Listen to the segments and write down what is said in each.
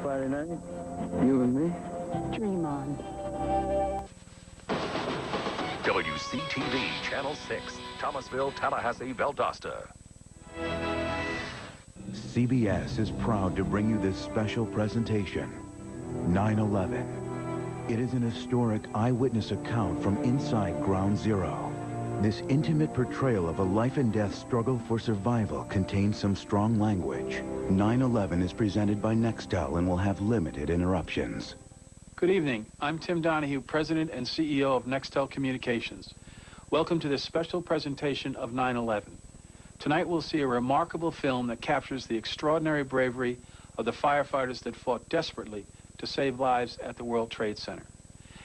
Friday night, you and me. Dream on. WCTV Channel 6, Thomasville, Tallahassee, Valdosta. CBS is proud to bring you this special presentation, 9/11. It is an historic eyewitness account from inside Ground Zero. This intimate portrayal of a life-and-death struggle for survival contains some strong language. 9/11 is presented by Nextel and will have limited interruptions. Good evening. I'm Tim Donahue, President and CEO of Nextel Communications. Welcome to this special presentation of 9/11. Tonight we'll see a remarkable film that captures the extraordinary bravery of the firefighters that fought desperately to save lives at the World Trade Center.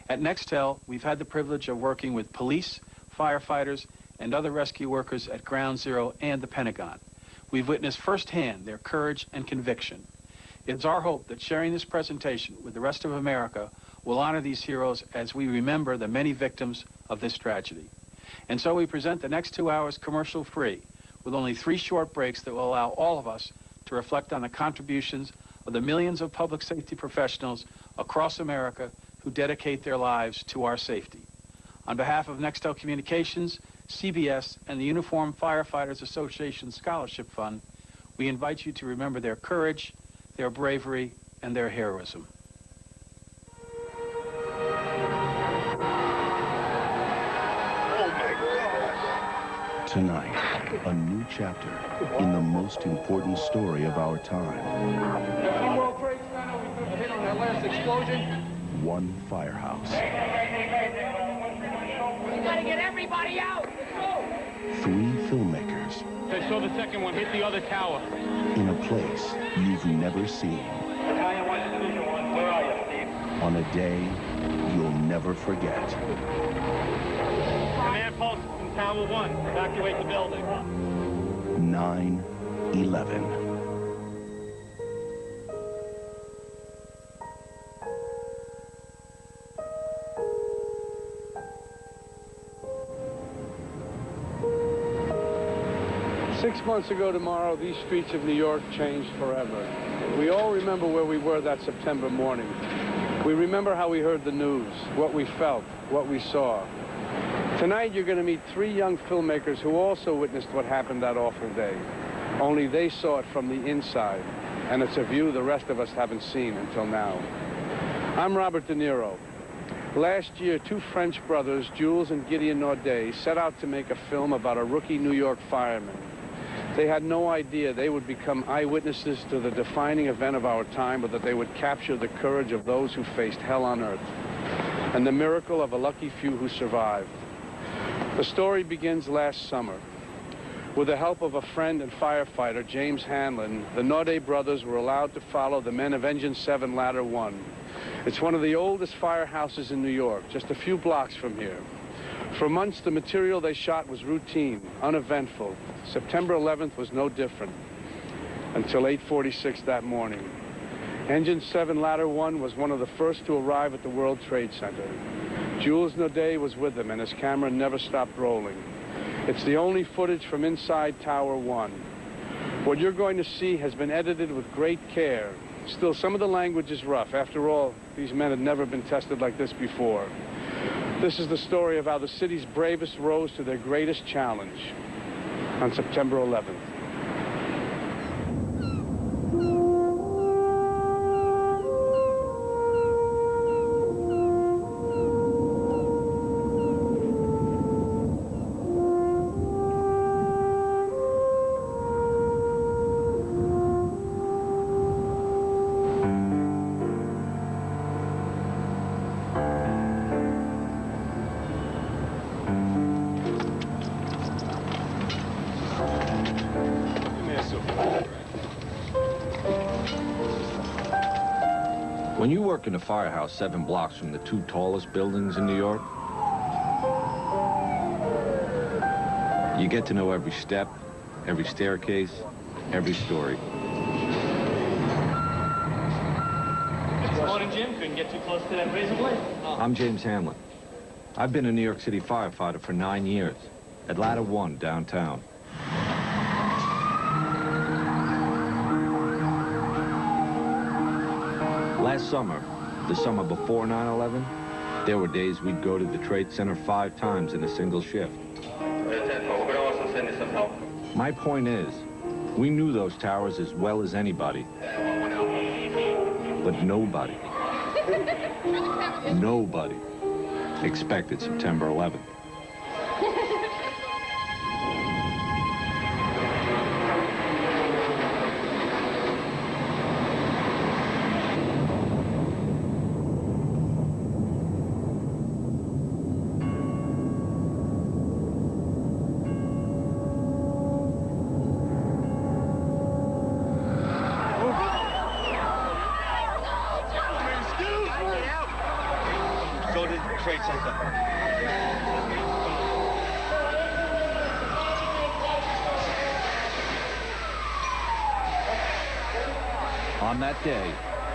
At Nextel, we've had the privilege of working with police, firefighters, and other rescue workers at Ground Zero and the Pentagon. We've witnessed firsthand their courage and conviction. It's our hope that sharing this presentation with the rest of America will honor these heroes as we remember the many victims of this tragedy. And so we present the next 2 hours commercial-free, with only 3 short breaks that will allow all of us to reflect on the contributions of the millions of public safety professionals across America who dedicate their lives to our safety. On behalf of Nextel Communications, CBS, and the Uniformed Firefighters Association Scholarship Fund, we invite you to remember their courage, their bravery, and their heroism. Tonight, a new chapter in the most important story of our time. World Trade Center, we took a hit on that last explosion. One firehouse. We gotta get everybody out. Let's go. 3 filmmakers. I saw the second one hit the other tower. In a place you've never seen. Italian 1, Division 1. Where are you, Steve? On a day you'll never forget. Command post from Tower 1. Evacuate the building. 9/11. Six months ago tomorrow, these streets of New York changed forever. We all remember where we were that September morning. We remember how we heard the news, what we felt, what we saw. Tonight, you're going to meet 3 young filmmakers who also witnessed what happened that awful day. Only they saw it from the inside, and it's a view the rest of us haven't seen until now. I'm Robert De Niro. Last year, 2 French brothers, Jules and Gideon Naudet, set out to make a film about a rookie New York fireman. They had no idea they would become eyewitnesses to the defining event of our time, but that they would capture the courage of those who faced hell on earth, and the miracle of a lucky few who survived. The story begins last summer. With the help of a friend and firefighter, James Hanlon, the Naudet brothers were allowed to follow the men of Engine 7 Ladder 1. It's one of the oldest firehouses in New York, just a few blocks from here. For months, the material they shot was routine, uneventful. September 11th was no different, until 8:46 that morning. Engine 7 Ladder 1 was one of the first to arrive at the World Trade Center. Jules Naudet was with them, and his camera never stopped rolling. It's the only footage from inside Tower 1. What you're going to see has been edited with great care. Still, some of the language is rough. After all, these men had never been tested like this before. This is the story of how the city's bravest rose to their greatest challenge on September 11th. When you work in a firehouse 7 blocks from the 2 tallest buildings in New York, you get to know every step, every staircase, every story. Good morning, Jim. Couldn't get too close to that razor blade. I'm James Hamlin. I've been a New York City firefighter for 9 years at Ladder 1 downtown. Last summer, the summer before 9/11, there were days we'd go to the Trade Center 5 times in a single shift. My point is, we knew those towers as well as anybody. But nobody expected September 11th. On that day,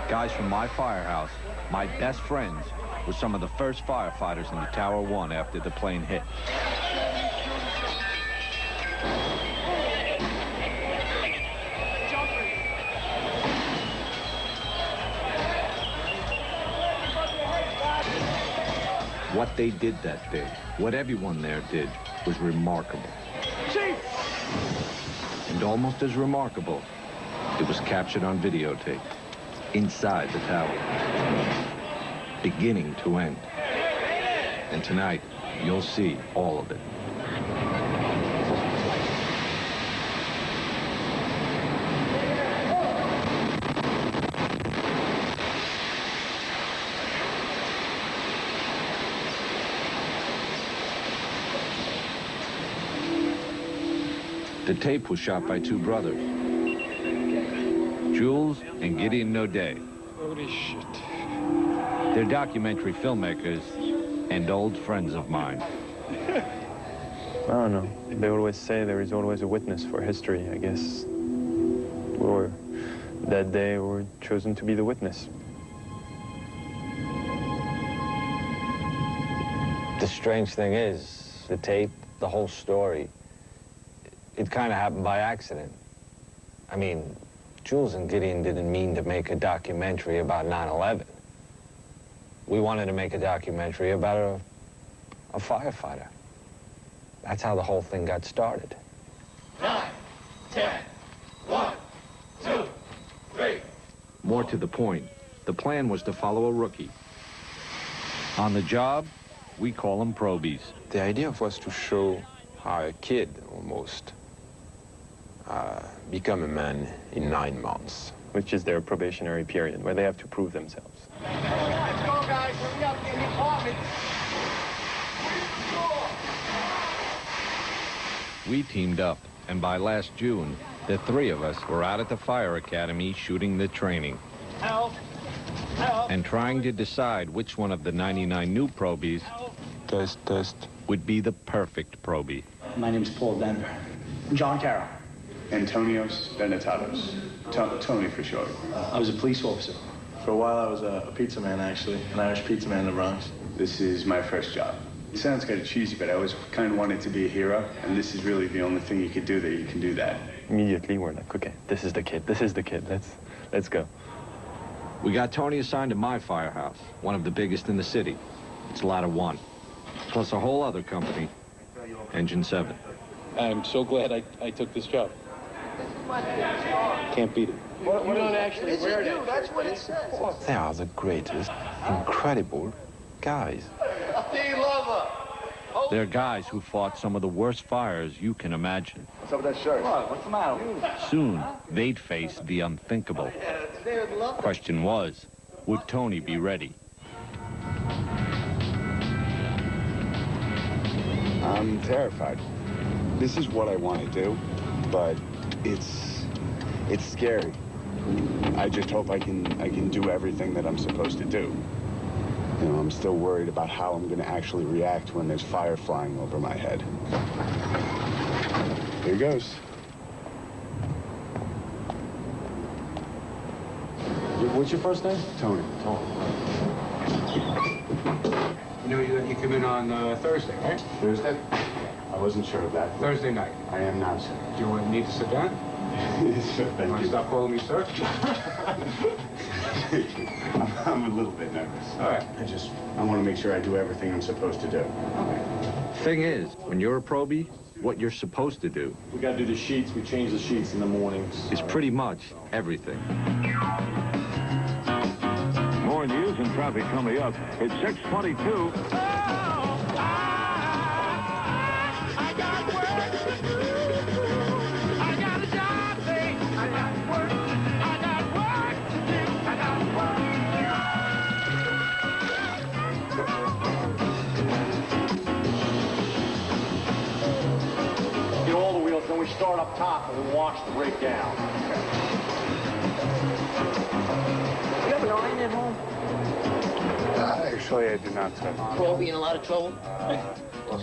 guys from my firehouse, my best friends, were some of the first firefighters in the Tower 1 after the plane hit. What they did that day, what everyone there did, was remarkable. Chief! And almost as remarkable, it was captured on videotape, inside the tower, beginning to end. And tonight, you'll see all of it. The tape was shot by 2 brothers, Jules and Gideon Naudet. Holy shit. They're documentary filmmakers and old friends of mine. I don't know. They always say there is always a witness for history. I guess that day we were chosen to be the witness. The strange thing is, the tape, the whole story, it kind of happened by accident. I mean, Jules and Gideon didn't mean to make a documentary about 9/11. We wanted to make a documentary about a firefighter. That's how the whole thing got started. 9, 10, 1, 2, 3. More to the point, the plan was to follow a rookie. On the job, we call them probies. The idea was to show how a kid, almost, become a man in 9 months. Which is their probationary period, where they have to prove themselves. Let's go, guys. Hurry up, get in the apartment. We teamed up, and by last June, the 3 of us were out at the fire academy shooting the training. Help. Help. And trying to decide which one of the 99 new probies Test. would be the perfect probie. My name's Paul Denver. John Carroll. Antonios Benetatos. Tony for short. I was a police officer. For a while, I was a pizza man, actually, an Irish pizza man in the Bronx. This is my first job. It sounds kind of cheesy, but I always kind of wanted to be a hero, and this is really the only thing you could do that you can do that. Immediately, we're like, okay, this is the kid. This is the kid. Let's go. We got Tony assigned to my firehouse, one of the biggest in the city. It's Ladder 1, plus a whole other company, Engine 7. I'm so glad I took this job. Can't beat it. You don't actually wear it. That's what it says. They are the greatest, incredible guys. They're guys who fought some of the worst fires you can imagine. What's up with that shirt? What's the matter? Soon, they'd face the unthinkable. Question was, would Tony be ready? I'm terrified. This is what I want to do, but it's scary. I just hope I can do everything that I'm supposed to do. You know, I'm still worried about how I'm going to actually react when there's fire flying over my head. Here goes. What's your first name? Tony. You know you come in on Thursday, right? Thursday? I wasn't sure of that. Thursday night. I am now, sir. Do you need to sit down? Want to stop calling me sir? I'm a little bit nervous. All right. I want to make sure I do everything I'm supposed to do. Thing is, when you're a probie, what you're supposed to do We got to do the sheets. We change the sheets in the mornings. is pretty much everything. More news and traffic coming up. It's 6:22. Get all the wheels, then we start up top and we wash the rig down. You have an iron at home? Actually, I do not, sir. Probie in a lot of trouble?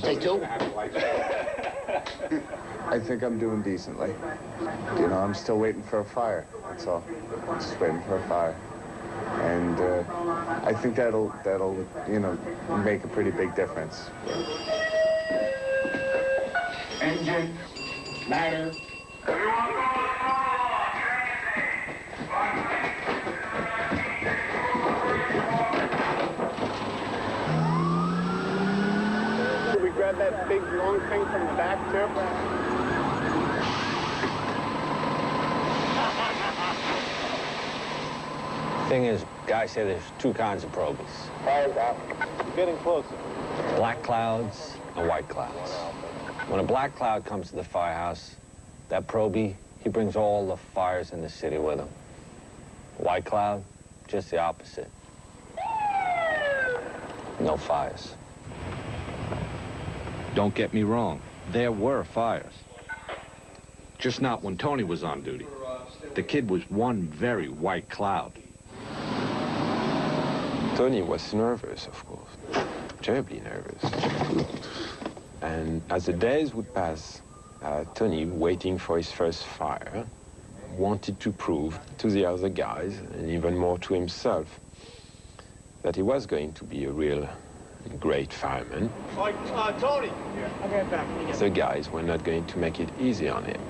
Say two? I think I'm doing decently. You know, I'm still waiting for a fire. That's all. Just waiting for a fire. And I think that'll, you know, make a pretty big difference. Engine, ladder. Did we grab that big long thing from the back, too? Thing is, guys say there's two kinds of probies. Getting closer. Black clouds and white clouds. When a black cloud comes to the firehouse, that probie, he brings all the fires in the city with him. White cloud, just the opposite. No fires. Don't get me wrong, there were fires. Just not when Tony was on duty. The kid was one very white cloud. Tony was nervous, of course, terribly nervous. And as the days would pass, Tony, waiting for his first fire, wanted to prove to the other guys, and even more to himself, that he was going to be a real great fireman. Like, Tony. I'll get back. The guys were not going to make it easy on him.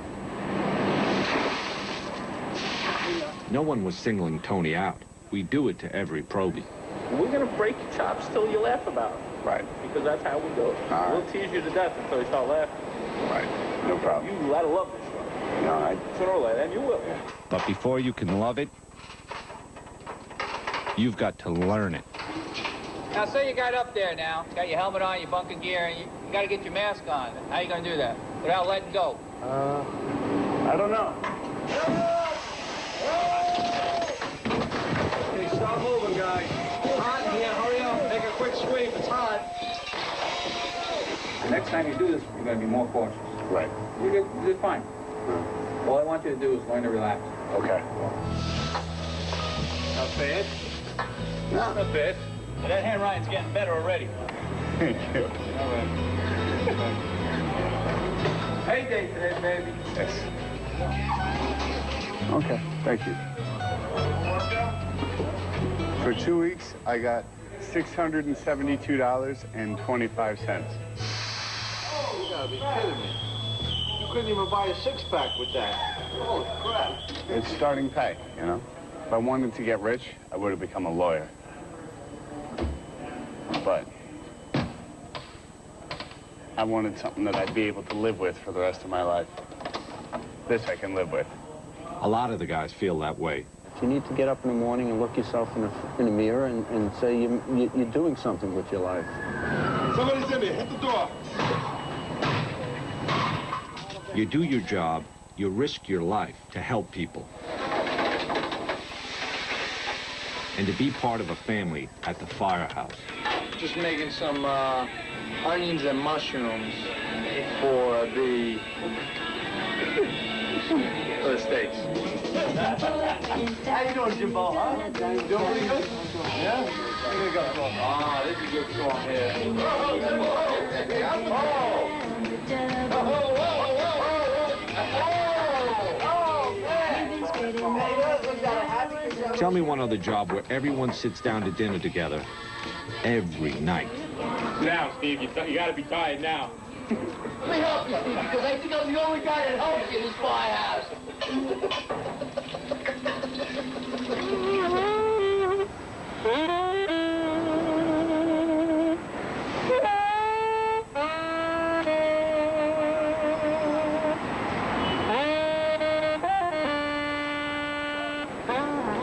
No one was singling Tony out. We do it to every probie. We're going to break your chops till you laugh about it. Right. Because that's how we go. We'll tease you to death until you start laughing. Right. No problem. You gotta love this show. No, Sooner or later, and you will. But before you can love it, you've got to learn it. Now, say you got up there now, got your helmet on, your bunker gear, and you got to get your mask on. How you going to do that without letting go? I don't know. Hey, stop moving, guys. It's hot in here. Hurry up. Make a quick sweep. It's hot. The next time you do this, you're going to be more cautious. Right. You did fine. All I want you to do is learn to relax. Okay. Not bad. No. Not bad. That handwriting's getting better already. Thank you. All right. Hey day today, baby. Yes. Okay, thank you. For 2 weeks, I got $672.25. Oh, you gotta be kidding me. You couldn't even buy a six-pack with that. Holy crap. It's starting pay, you know? If I wanted to get rich, I would have become a lawyer. But I wanted something that I'd be able to live with for the rest of my life. This I can live with. A lot of the guys feel that way. You need to get up in the morning and look yourself in the mirror and say you're doing something with your life. Somebody's in there. Hit the door. You do your job, you risk your life to help people. And to be part of a family at the firehouse. Just making some onions and mushrooms for the steaks. How you doing, Jimbo, huh? Doing pretty good? Yeah? Here we go. Ah, this is a good song here. Tell me one other job where everyone sits down to dinner together every night. Now, Steve, you got to be tired now. Let me help you, Steve, because I think I'm the only guy that helps you in this firehouse.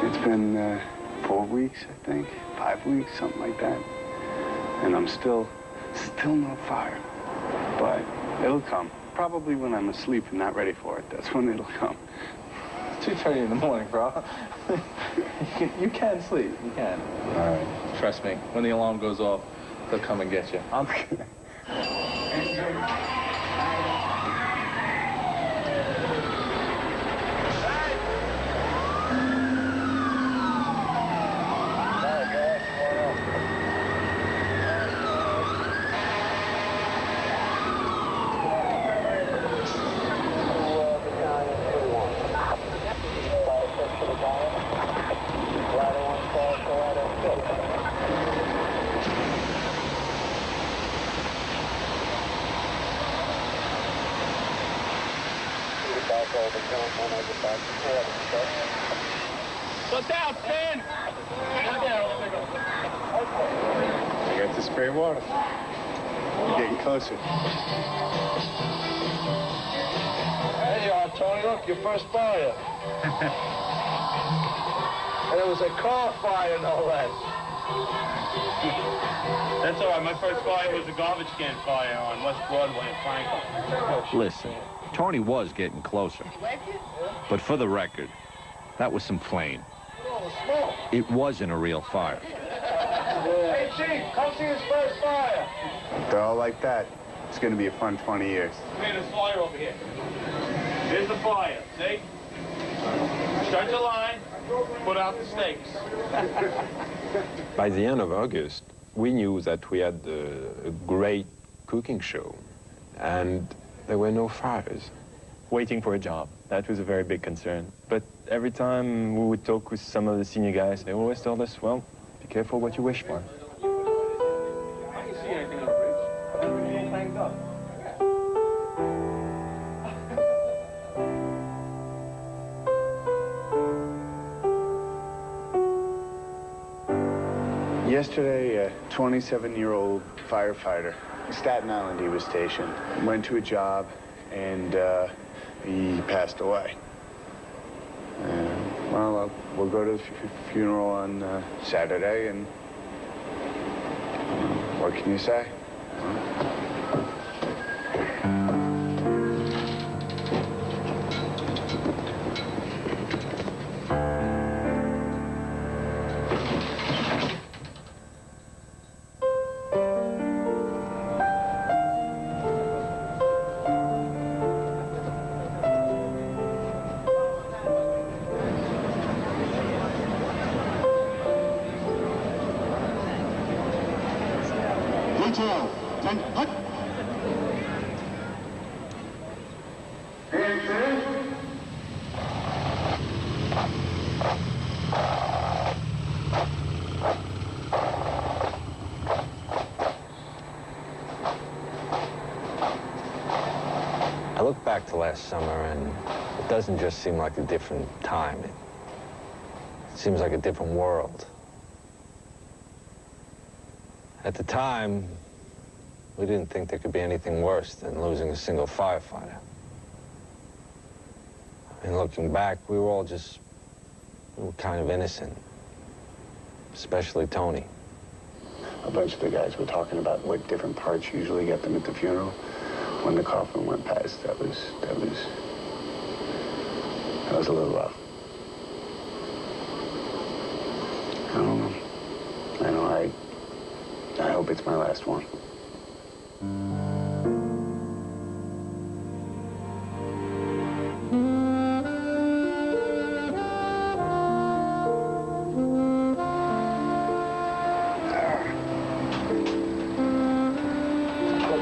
It's been 4 weeks, I think, 5 weeks, something like that. And I'm still no fire. But it'll come. Probably when I'm asleep and not ready for it. That's when it'll come. It's 2:30 in the morning, bro. you can sleep. You can. All right. Trust me. When the alarm goes off, they'll come and get you. Okay. Look down, Stan! I got to spray water. You're getting closer. There you are, Tony. Look, your first fire. And it was a car fire, no less. That's all right. My first fire was a garbage can fire on West Broadway in Franklin. Listen, Tony was getting closer. But for the record, that was some flame. It wasn't a real fire. Hey, Chief, come see his first fire. They're all like that. It's going to be a fun 20 years. Come here, there's fire over here. Here's the fire. See? Start the line, put out the stakes. By the end of August, we knew that we had a great cooking show, and there were no fires. Waiting for a job, that was a very big concern. But every time we would talk with some of the senior guys, they always told us, well, be careful what you wish for. I can see anything on the bridge. Everything all tanked up. Yesterday, a 27-year-old firefighter, Staten Island he was stationed, went to a job and he passed away. Well, we'll go to the funeral on Saturday, and what can you say? I look back to last summer, and it doesn't just seem like a different time. It seems like a different world. At the time, we didn't think there could be anything worse than losing a single firefighter. And looking back, we were kind of innocent, especially Tony. A bunch of the guys were talking about what different parts usually get them at the funeral. When the coffin went past, that was a little rough. I don't know. I hope it's my last one.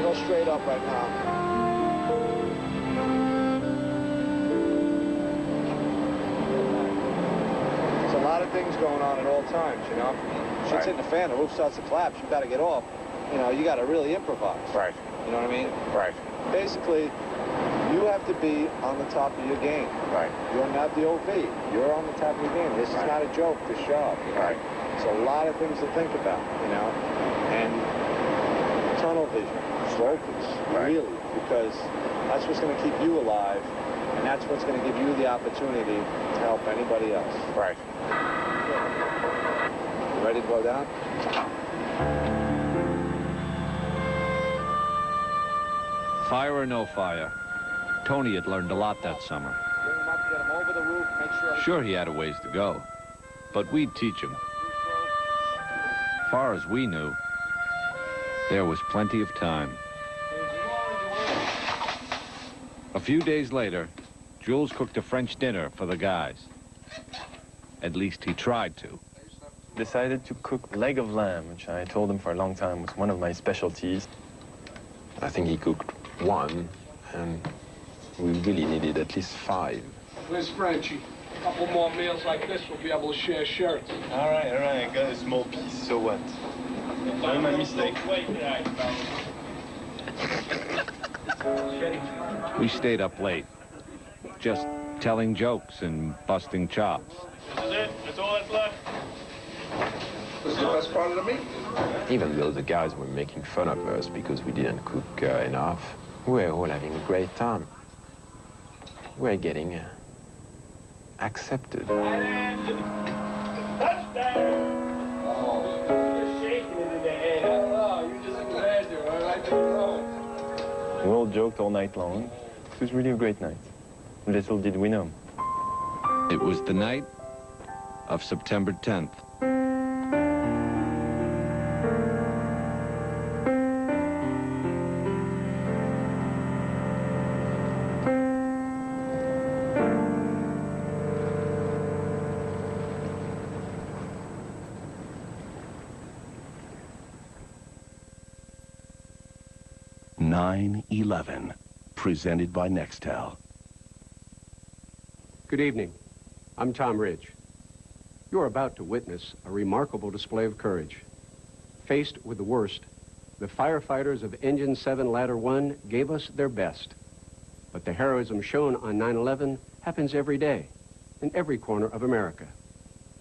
Go straight up right now. There's a lot of things going on at all times, you know? Shit's hitting the fan, the roof starts to collapse, you gotta get off. You know, you gotta really improvise. Right. You know what I mean? Right. Basically, you have to be on the top of your game. Right. You're not the OV. You're on the top of your game. This is not a joke, this show. Right. It's a lot of things to think about, you know? And tunnel vision, focus, really, because that's what's going to keep you alive, and that's what's going to give you the opportunity to help anybody else. Right. You ready to go down? Fire or no fire, Tony had learned a lot that summer. Bring him up, get him over the roof, make sure... Sure, he had a ways to go, but we'd teach him. Far as we knew, there was plenty of time. A few days later, Jules cooked a French dinner for the guys. At least he tried to. Decided to cook leg of lamb, which I told him for a long time was one of my specialties. I think he cooked one, and we really needed at least 5. Where's Frenchie? A couple more meals like this, we'll be able to share shirts. All right, I got a small piece, so what? Not my mistake. We stayed up late, just telling jokes and busting chops. This is it? That's all that's left? This is the best part of the meat. Even though the guys were making fun of us because we didn't cook enough, we were all having a great time. We were getting accepted. Touchdown! Oh, you're shaking it in the head. Oh, you're just a commander, all right? We all joked all night long. It was really a great night. Little did we know. It was the night of September 10th. (9/11), presented by Nextel. Good evening. I'm Tom Ridge. You're about to witness a remarkable display of courage. Faced with the worst, the firefighters of Engine 7 Ladder 1 gave us their best. But the heroism shown on 9/11 happens every day, in every corner of America.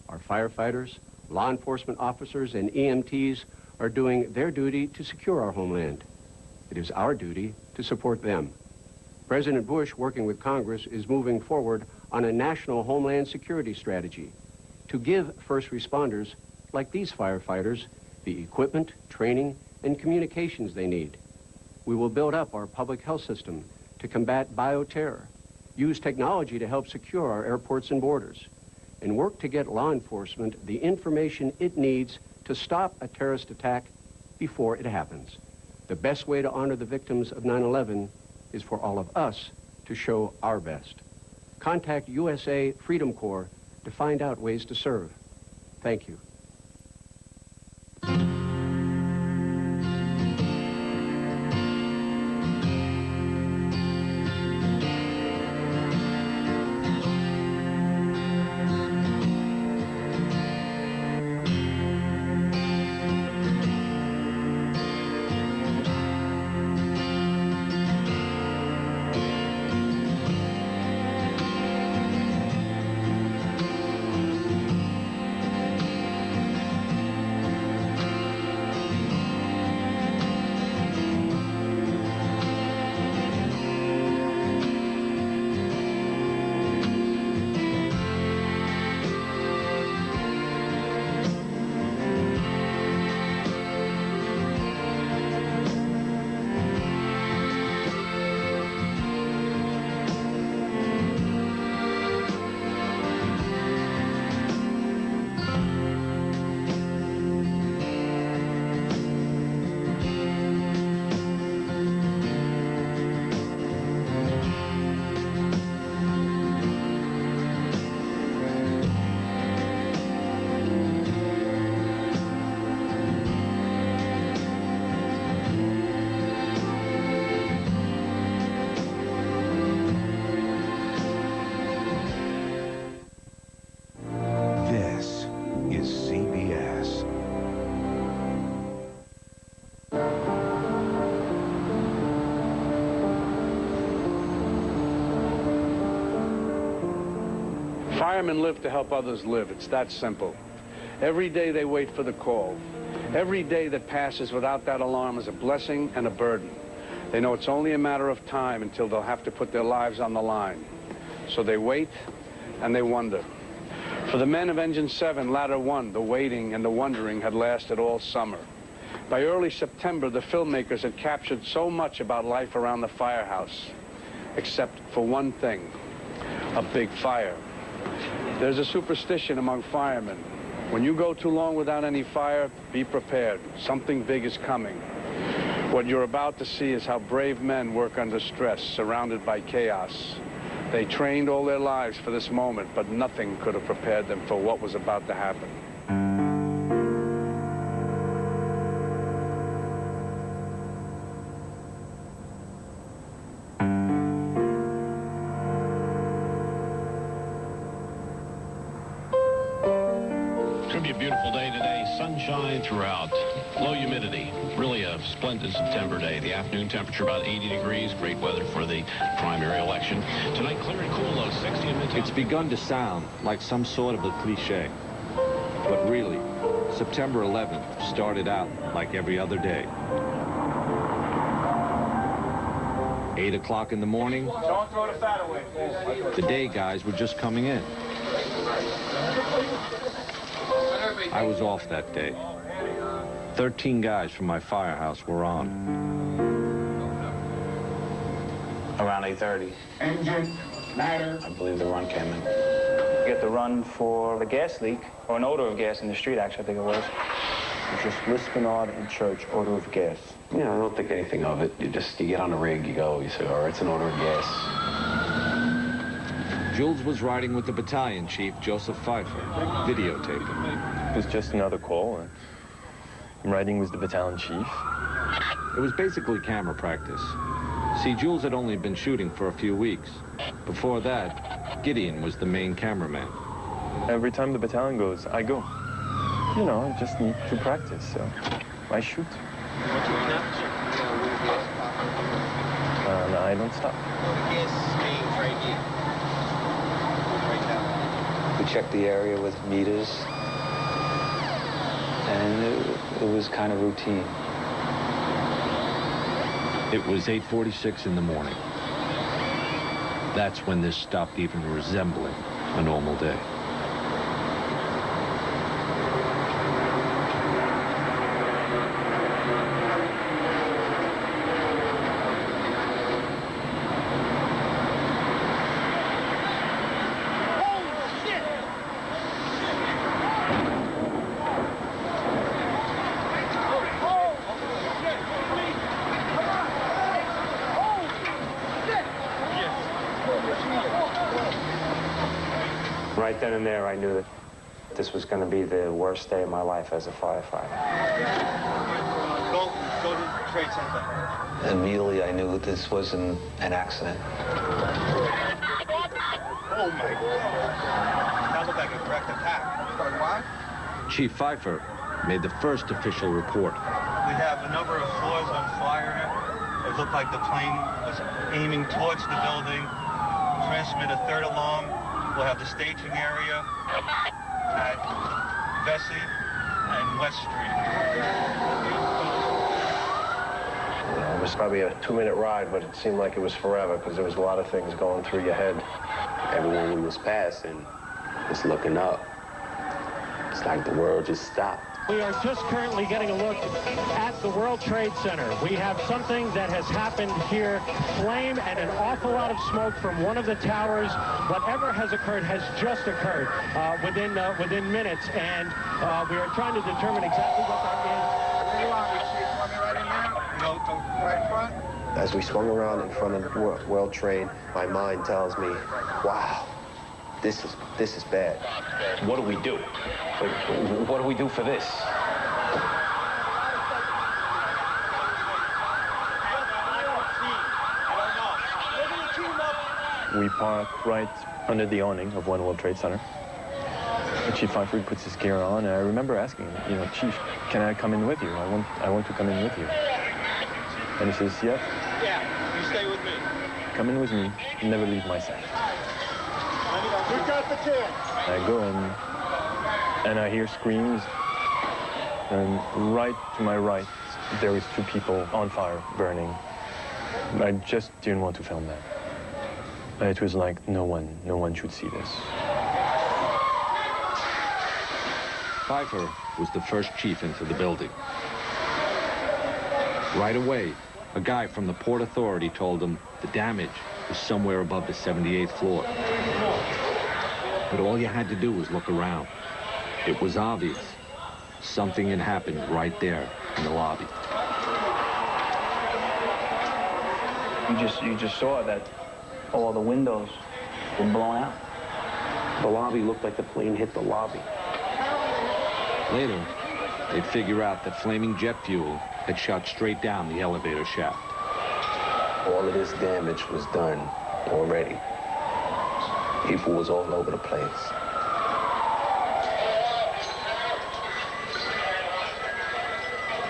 Our firefighters, law enforcement officers, and EMTs are doing their duty to secure our homeland. It is our duty to support them. President Bush, working with Congress, is moving forward on a national homeland security strategy to give first responders, like these firefighters, the equipment, training, and communications they need. We will build up our public health system to combat bioterror, use technology to help secure our airports and borders, and work to get law enforcement the information it needs to stop a terrorist attack before it happens. The best way to honor the victims of 9/11 is for all of us to show our best. Contact USA Freedom Corps to find out ways to serve. Thank you. Firemen live to help others live. It's that simple. Every day they wait for the call. Every day that passes without that alarm is a blessing and a burden. They know it's only a matter of time until they'll have to put their lives on the line. So they wait and they wonder. For the men of Engine 7, Ladder 1, the waiting and the wondering had lasted all summer. By early September, the filmmakers had captured so much about life around the firehouse, except for one thing, a big fire. There's a superstition among firemen. When you go too long without any fire, be prepared. Something big is coming. What you're about to see is how brave men work under stress, surrounded by chaos. They trained all their lives for this moment, but nothing could have prepared them for what was about to happen. It's going to be a beautiful day today. Sunshine throughout. Low humidity. Really a splendid September day. The afternoon temperature about 80 degrees. Great weather for the primary election. Tonight, clear and cool, though, 60 in Midtown. It's begun to sound like some sort of a cliche. But really, September 11th started out like every other day. 8 o'clock in the morning, Don't throw the fat away. the day guys were just coming in. I was off that day. 13 guys from my firehouse were on. Around 8:30. Engine, ladder. I believe the run came in. You get the run for the gas leak, or an odor of gas in the street, actually, I think it was. It's just Lispinard and Church, odor of gas. You know, I don't think anything of it. You get on the rig, you go, you say, all right, it's an odor of gas. Jules was riding with the battalion chief, Joseph Pfeiffer, videotaping. It was just another call. I'm riding with the battalion chief. It was basically camera practice. See, Jules had only been shooting for a few weeks. Before that, Gideon was the main cameraman. Every time the battalion goes, I go. You know, I just need to practice, so I shoot. And I don't stop. We checked the area with meters, and it was kind of routine. It was 8:46 in the morning. That's when this stopped even resembling a normal day. Right then and there, I knew that this was going to be the worst day of my life as a firefighter. Go to the trade center. Immediately, I knew this wasn't an accident. Oh, my God. That looked like a direct attack. What? Chief Pfeiffer made the first official report. We have a number of floors on fire. It looked like the plane was aiming towards the building. Transmit a third alarm. We'll have the staging area at Vesey and West Street. It was probably a 2-minute ride, but it seemed like it was forever because there was a lot of things going through your head. Everyone was passing, just looking up. It's like the world just stopped. We are just currently getting a look at the World Trade Center. We have something that has happened here. Flame and an awful lot of smoke from one of the towers. Whatever has occurred has just occurred within minutes, and we are trying to determine exactly what that is. As we swung around in front of World Trade, my mind tells me, wow, this is bad. What do we do? What do we do for this? We park right under the awning of One World Trade Center. And Chief Pfeiffer puts his gear on, and I remember asking him, you know, Chief, can I come in with you? I want to come in with you. And he says, yeah. Yeah, you stay with me. Come in with me, and never leave my side. We've got I go and I hear screams, and right to my right, there is 2 people on fire, burning. I just didn't want to film that. It was like, no one should see this. Pfeiffer was the first chief into the building. Right away, a guy from the Port Authority told him the damage was somewhere above the 78th floor. But all you had to do was look around. It was obvious. Something had happened right there in the lobby. You just saw that all the windows were blown out. The lobby looked like the plane hit the lobby. Later, they'd figure out that flaming jet fuel had shot straight down the elevator shaft. All of this damage was done already. People was all over the place.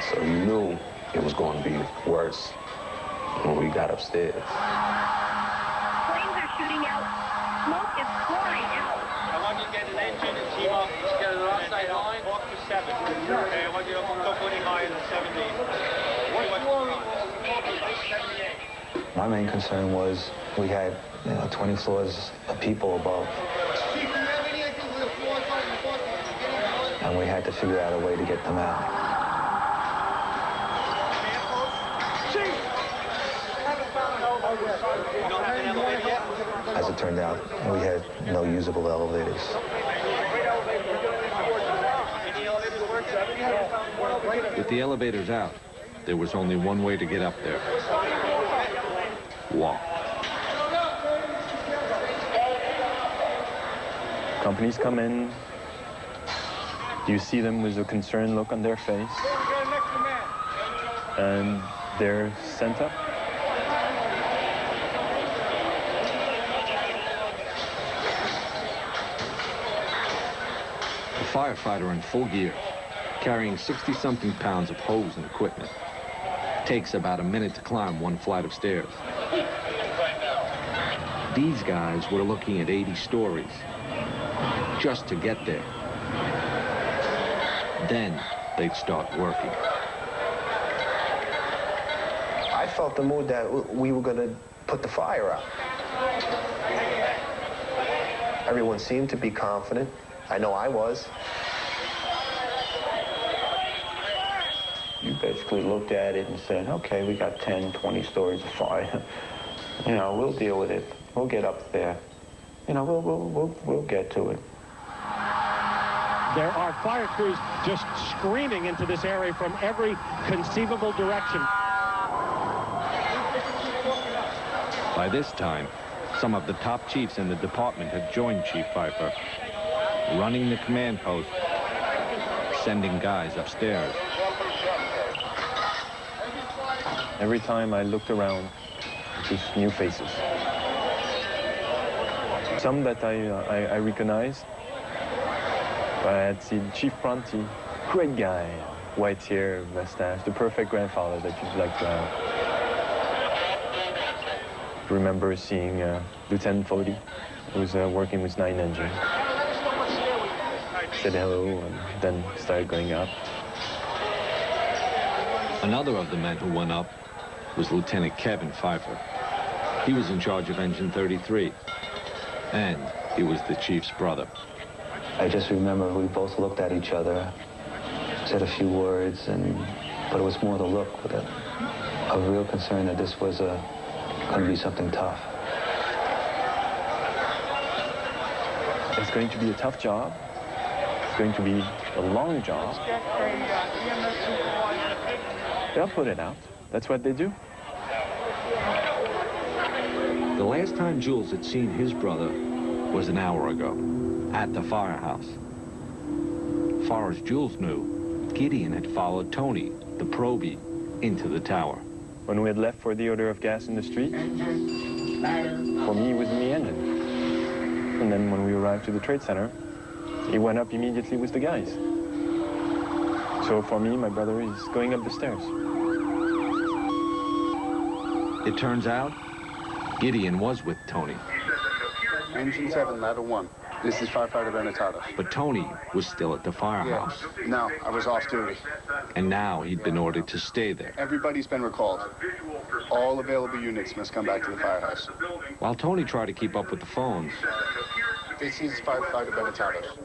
So you knew it was going to be worse when we got upstairs. Flames are shooting out. Smoke is pouring out. I want you to get an engine and team up. Get an offside line. Off to 7. Okay, I want you to go any higher than 17. My main concern was we had 20 floors of people above. And we had to figure out a way to get them out. As it turned out, we had no usable elevators. With the elevators out, there was only one way to get up there. Walk. Companies come in. You see them with a concerned look on their face. And they're sent up. A firefighter in full gear, carrying 60-something pounds of hose and equipment. Takes about a minute to climb one flight of stairs. These guys were looking at 80 stories just to get there. Then they'd start working. I felt the mood that we were going to put the fire out. Everyone seemed to be confident. I know I was. You basically looked at it and said, okay, we got 10, 20 stories of fire. We'll deal with it. We'll get up there. We'll get to it. There are fire crews just screaming into this area from every conceivable direction. By this time, some of the top chiefs in the department had joined Chief Pfeiffer, running the command post, sending guys upstairs. Every time I looked around, just new faces. Some that I recognized. I had seen Chief Pronti, great guy, white hair, mustache, the perfect grandfather that you'd like to have. Remember seeing Lieutenant Fody, who was working with 9 Engine. Said hello and then started going up. Another of the men who went up was Lieutenant Kevin Pfeiffer. He was in charge of Engine 33, and he was the chief's brother. I just remember we both looked at each other, said a few words, but it was more the look with a real concern that this was going to be something tough. It's going to be a tough job. It's going to be a long job. They'll put it out. That's what they do. The last time Jules had seen his brother was an hour ago, at the firehouse. Far as Jules knew, Gideon had followed Tony, the probie, into the tower. When we had left for the odor of gas in the street, for me, it was in the engine. And then when we arrived to the Trade Center, he went up immediately with the guys. So for me, my brother is going up the stairs. It turns out, Gideon was with Tony. Engine 7, ladder 1. This is firefighter Benetatos. But Tony was still at the firehouse. Yeah. No, I was off duty. And now he'd been ordered to stay there. Everybody's been recalled. All available units must come back to the firehouse. While Tony tried to keep up with the phones, This is firefighter Benetatos.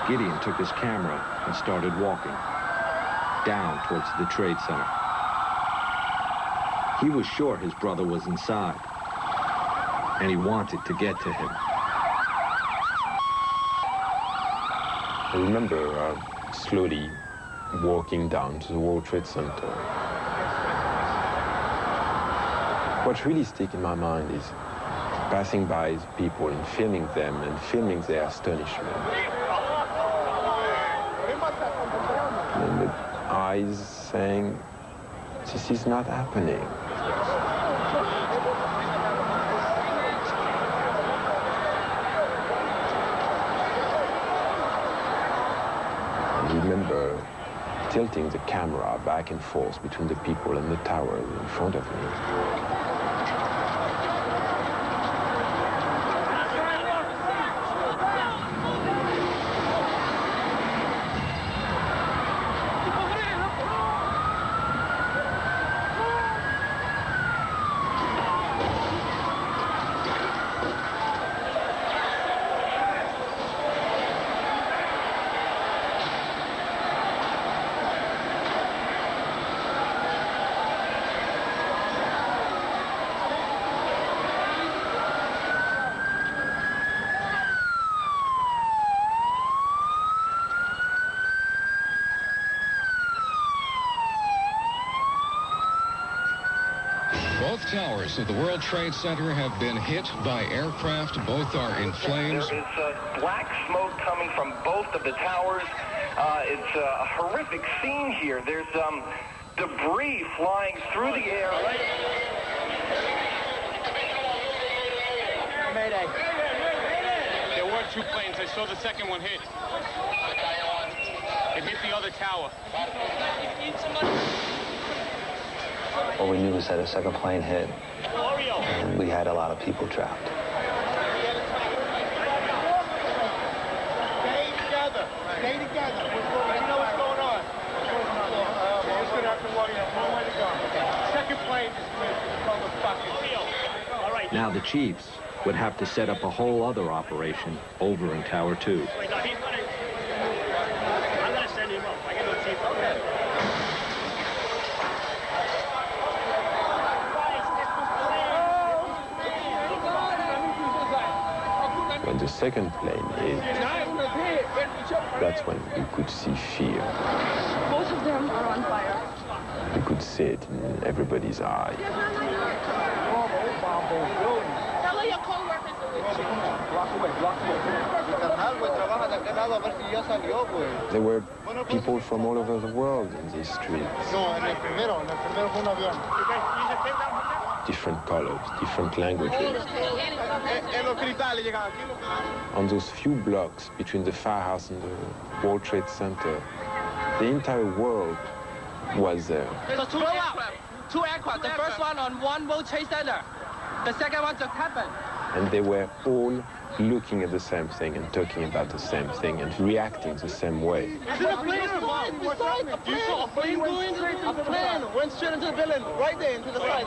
Gideon took his camera and started walking down towards the Trade Center. He was sure his brother was inside, and he wanted to get to him. I remember slowly walking down to the World Trade Center. What really stuck in my mind is passing by people and filming them and filming their astonishment. And the eyes saying, this is not happening. I remember tilting the camera back and forth between the people and the towers in front of me. Both towers of the World Trade Center have been hit by aircraft. Both are in flames. There is black smoke coming from both of the towers. It's a horrific scene here. There's debris flying through the air. Mayday. There were two planes. I saw the second one hit. It hit the other tower. All we knew was that a second plane hit, and we had a lot of people trapped. Stay together. Stay together. You know what's going on. We're just going to have to worry out one way to go. Second plane is motherfucking. All right. Now the Chiefs would have to set up a whole other operation over in Tower 2. I'm going to send him up. I got no chief up there. When the second plane hit, that's when you could see fear. Both of them are on fire. You could see it in everybody's eye. Tell your co-workers There were people from all over the world in these streets. Different colors, different languages. On those few blocks between the firehouse and the World Trade Center, the entire world was there. So two aircraft. The first one on one World Trade Center. The second one just happened. And they were all looking at the same thing and talking about the same thing and reacting the same way. You saw a plane going? A plane went straight into the building, right there into the side.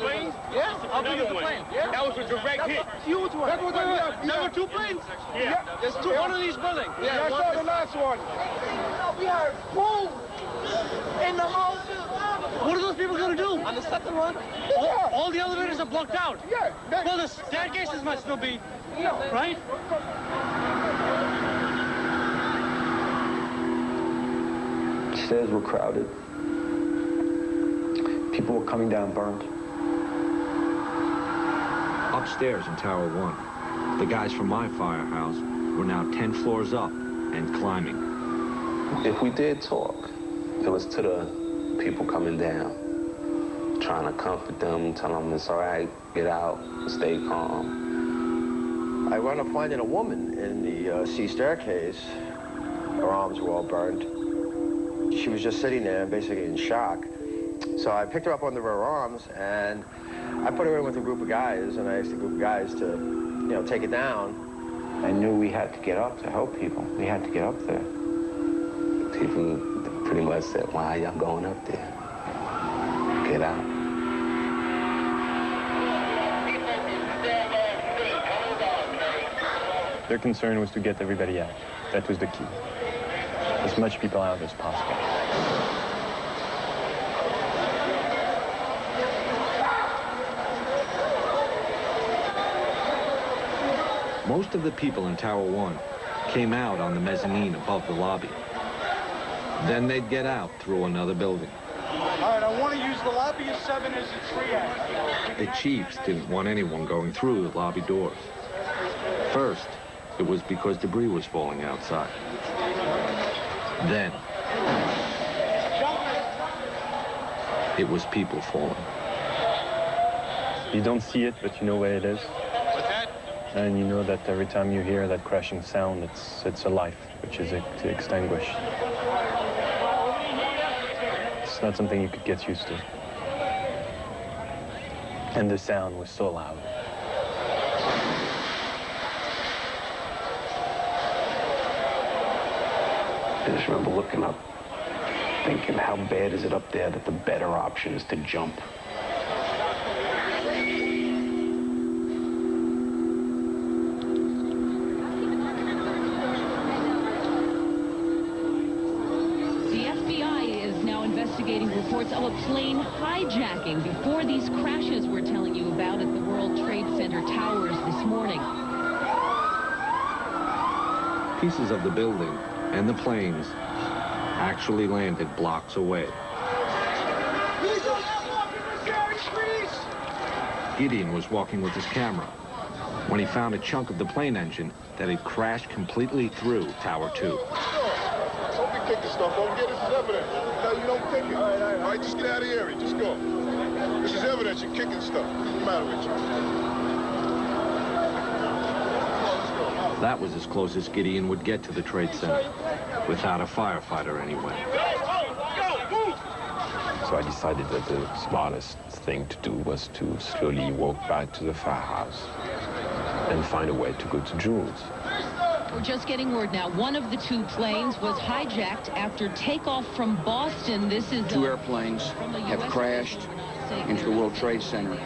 Yeah, I'll be the plane. Yeah. That was a direct hit. Huge one. There were two planes. Yeah. There's two. One of these buildings. Yeah, I saw the last one. We heard boom in the whole building. What are those people going to do? On the second one? All the elevators are blocked out. Yeah. Well, the staircases must still be, right? Stairs were crowded. People were coming down burned. Upstairs in Tower 1, the guys from my firehouse were now 10 floors up and climbing. If we did talk, it was to the people coming down, trying to comfort them, tell them it's all right, get out, stay calm. I wound up finding a woman in the C staircase. Her arms were all burned. She was just sitting there, basically in shock. So I picked her up under her arms, and I put her in with a group of guys, and I asked the group of guys to, take it down. I knew we had to get up to help people. We had to get up there. People pretty much said, why are y'all going up there? Get out. Their concern was to get everybody out. That was the key. As much people out as possible. Most of the people in Tower 1 came out on the mezzanine above the lobby. Then they'd get out through another building. All right, I want to use the lobby of 7 as a triage. The chiefs didn't want anyone going through the lobby doors. First, it was because debris was falling outside. Then, it was people falling. You don't see it, but you know where it is. And you know that every time you hear that crashing sound, it's a life which is extinguished. It's not something you could get used to. And the sound was so loud. I just remember looking up, thinking, how bad is it up there that the better option is to jump? Reports of a plane hijacking before these crashes we're telling you about at the World Trade Center towers this morning. Pieces of the building and the planes actually landed blocks away. Gideon was walking with his camera when he found a chunk of the plane engine that had crashed completely through Tower 2. Don't be kicking stuff. Don't get this as evidence. No, you don't kick it. All right, just get out of the area. Just go. This is evidence. You're kicking stuff. What's the matter with you? That was as close as Gideon would get to the Trade Center, without a firefighter anyway. So I decided that the smartest thing to do was to slowly walk back to the firehouse and find a way to go to Jules. We're just getting word now. One of the 2 planes was hijacked after takeoff from Boston. This is 2 airplanes have crashed into the World Trade Center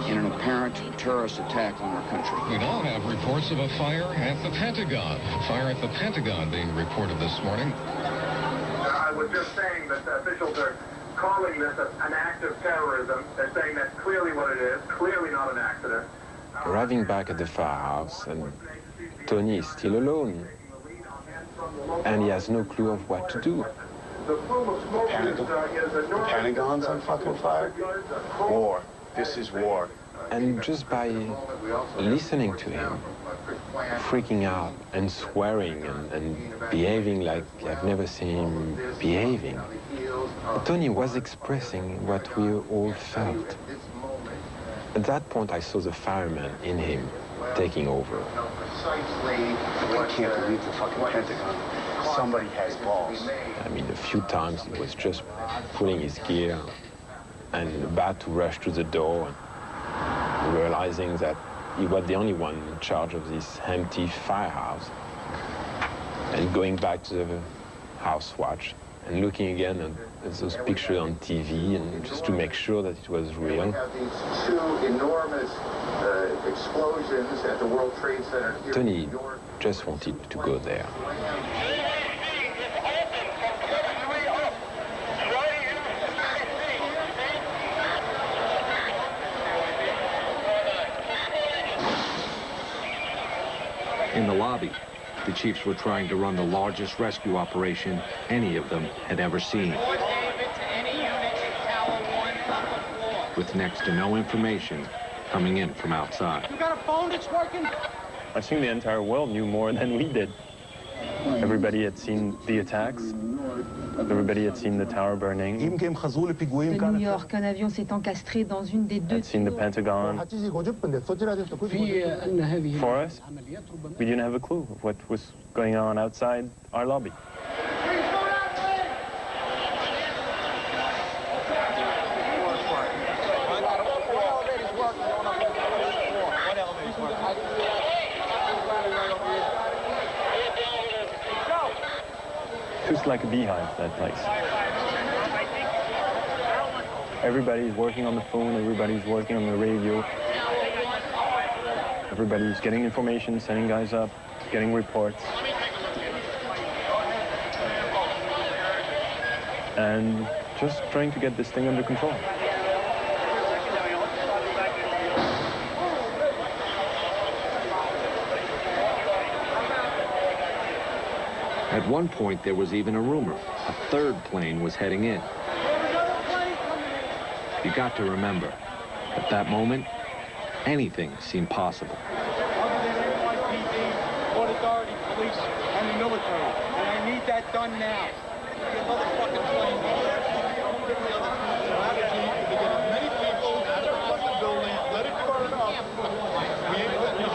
in an apparent terrorist attack on our country. We now have reports of a fire at the Pentagon. Fire at the Pentagon being reported this morning. I was just saying that the officials are calling this an act of terrorism. They're saying that's clearly what it is, clearly not an accident. Arriving back at the firehouse, and Tony is still alone, and he has no clue of what to do. The Pentagon's on fucking fire? War. This is war. And just by listening to him, freaking out and swearing and behaving like I've never seen him behaving, Tony was expressing what we all felt. At that point, I saw the fireman in him taking over. I can't believe the fucking Pentagon. Somebody has balls. I mean, a few times he was just pulling his gear and about to rush to the door, realizing that he was the only one in charge of this empty firehouse, and going back to the house watch and looking again at those pictures on TV, and just to make sure that it was real. We have these 2 enormous explosions at the World Trade Center here Tony in New York. just wanted to go there. In the lobby, the chiefs were trying to run the largest rescue operation any of them had ever seen, with next to no information coming in from outside. You got a phone that's working? I think the entire world knew more than we did. Everybody had seen the attacks. Everybody had seen the tower burning. De New York, un avion s'est encastré dans une des 2 Had seen the Pentagon. For us, we didn't have a clue of what was going on outside our lobby. just like a beehive, that place. Everybody's working on the phone, everybody's working on the radio. Everybody's getting information, sending guys up, getting reports. And just trying to get this thing under control. At one point, there was even a rumor. A third plane was heading in. You got to remember, at that moment, anything seemed possible. Other than NYPD, Port Authority, police, and the military. And I need that done now. Get another fucking plane. Many people out of the building, let it burn up. We ain't letting you.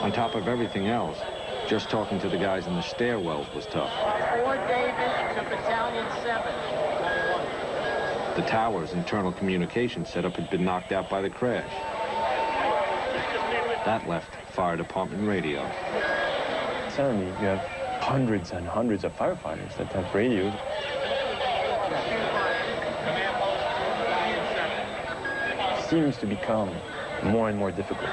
On top of everything else, just talking to the guys in the stairwells was tough. Fort Davis to Battalion 7. The tower's internal communication setup had been knocked out by the crash. That left fire department radio. Suddenly, you have hundreds and hundreds of firefighters that have radios. It seems to become more and more difficult.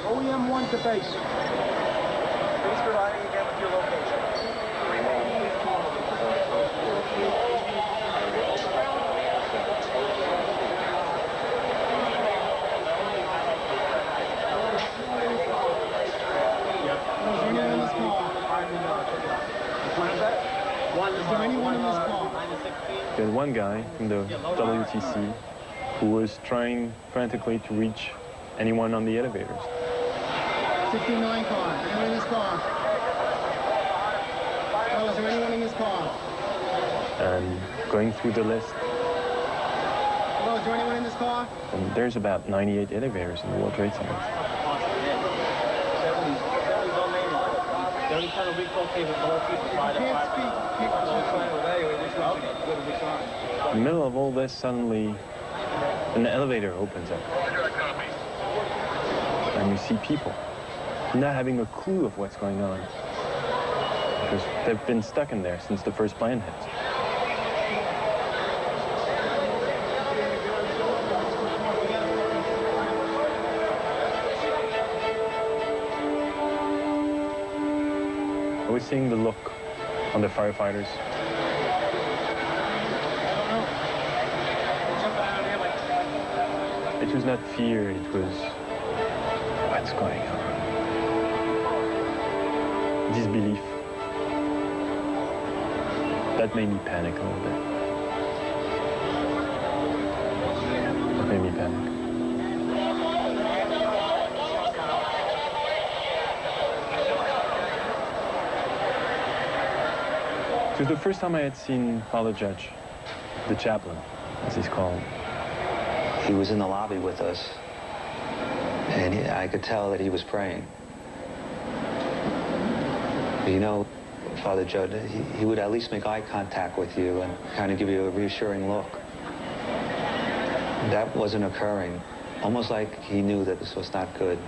OEM-1 to base. Please provide me again with your location. Is there anyone in this car? There's one guy from the WTC who was trying frantically to reach anyone on the elevators. 69 car. Anyone in this car? Oh, is there anyone in this car? And going through the list, Hello, is there anyone in this car? and there's about 98 elevators in the World Trade Center. In the middle of all this, suddenly an elevator opens up. And you see people not having a clue of what's going on. Because they've been stuck in there since the first plane hit. I was seeing the look on the firefighters. It was not fear, it was what's going on. Disbelief. That made me panic a little bit. That made me panic. It was the first time I had seen Father Judge, the chaplain, as he's called. He was in the lobby with us, and I could tell that he was praying. You know, Father Judd, he would at least make eye contact with you and kind of give you a reassuring look. That wasn't occurring, almost like he knew that this was not good.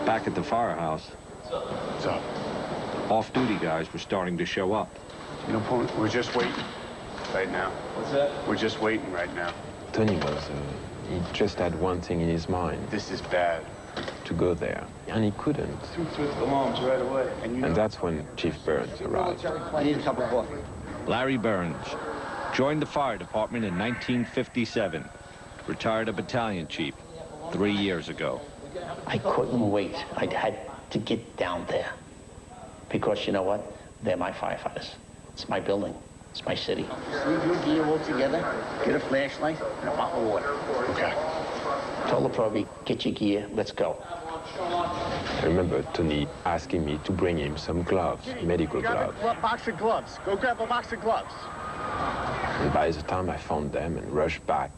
Back at the firehouse, What's up? off-duty guys were starting to show up. You know, we're just waiting right now. What's that? We're just waiting right now. Tony was, he just had one thing in his mind. This is bad. To go there. And he couldn't. Two Swift alarms right away. And that's when Chief Burns arrived. I need a cup of coffee. Larry Burns joined the fire department in 1957, retired a battalion chief 3 years ago. I couldn't wait. I had to get down there. Because you know what? They're my firefighters. It's my building. It's my city. Leave your gear all together, get a flashlight, and a bottle of water. Okay. Tell the Proby, get your gear, let's go. I remember Tony asking me to bring him some gloves, medical gloves. Grab a box of gloves. Go grab a box of gloves. And by the time I found them and rushed back,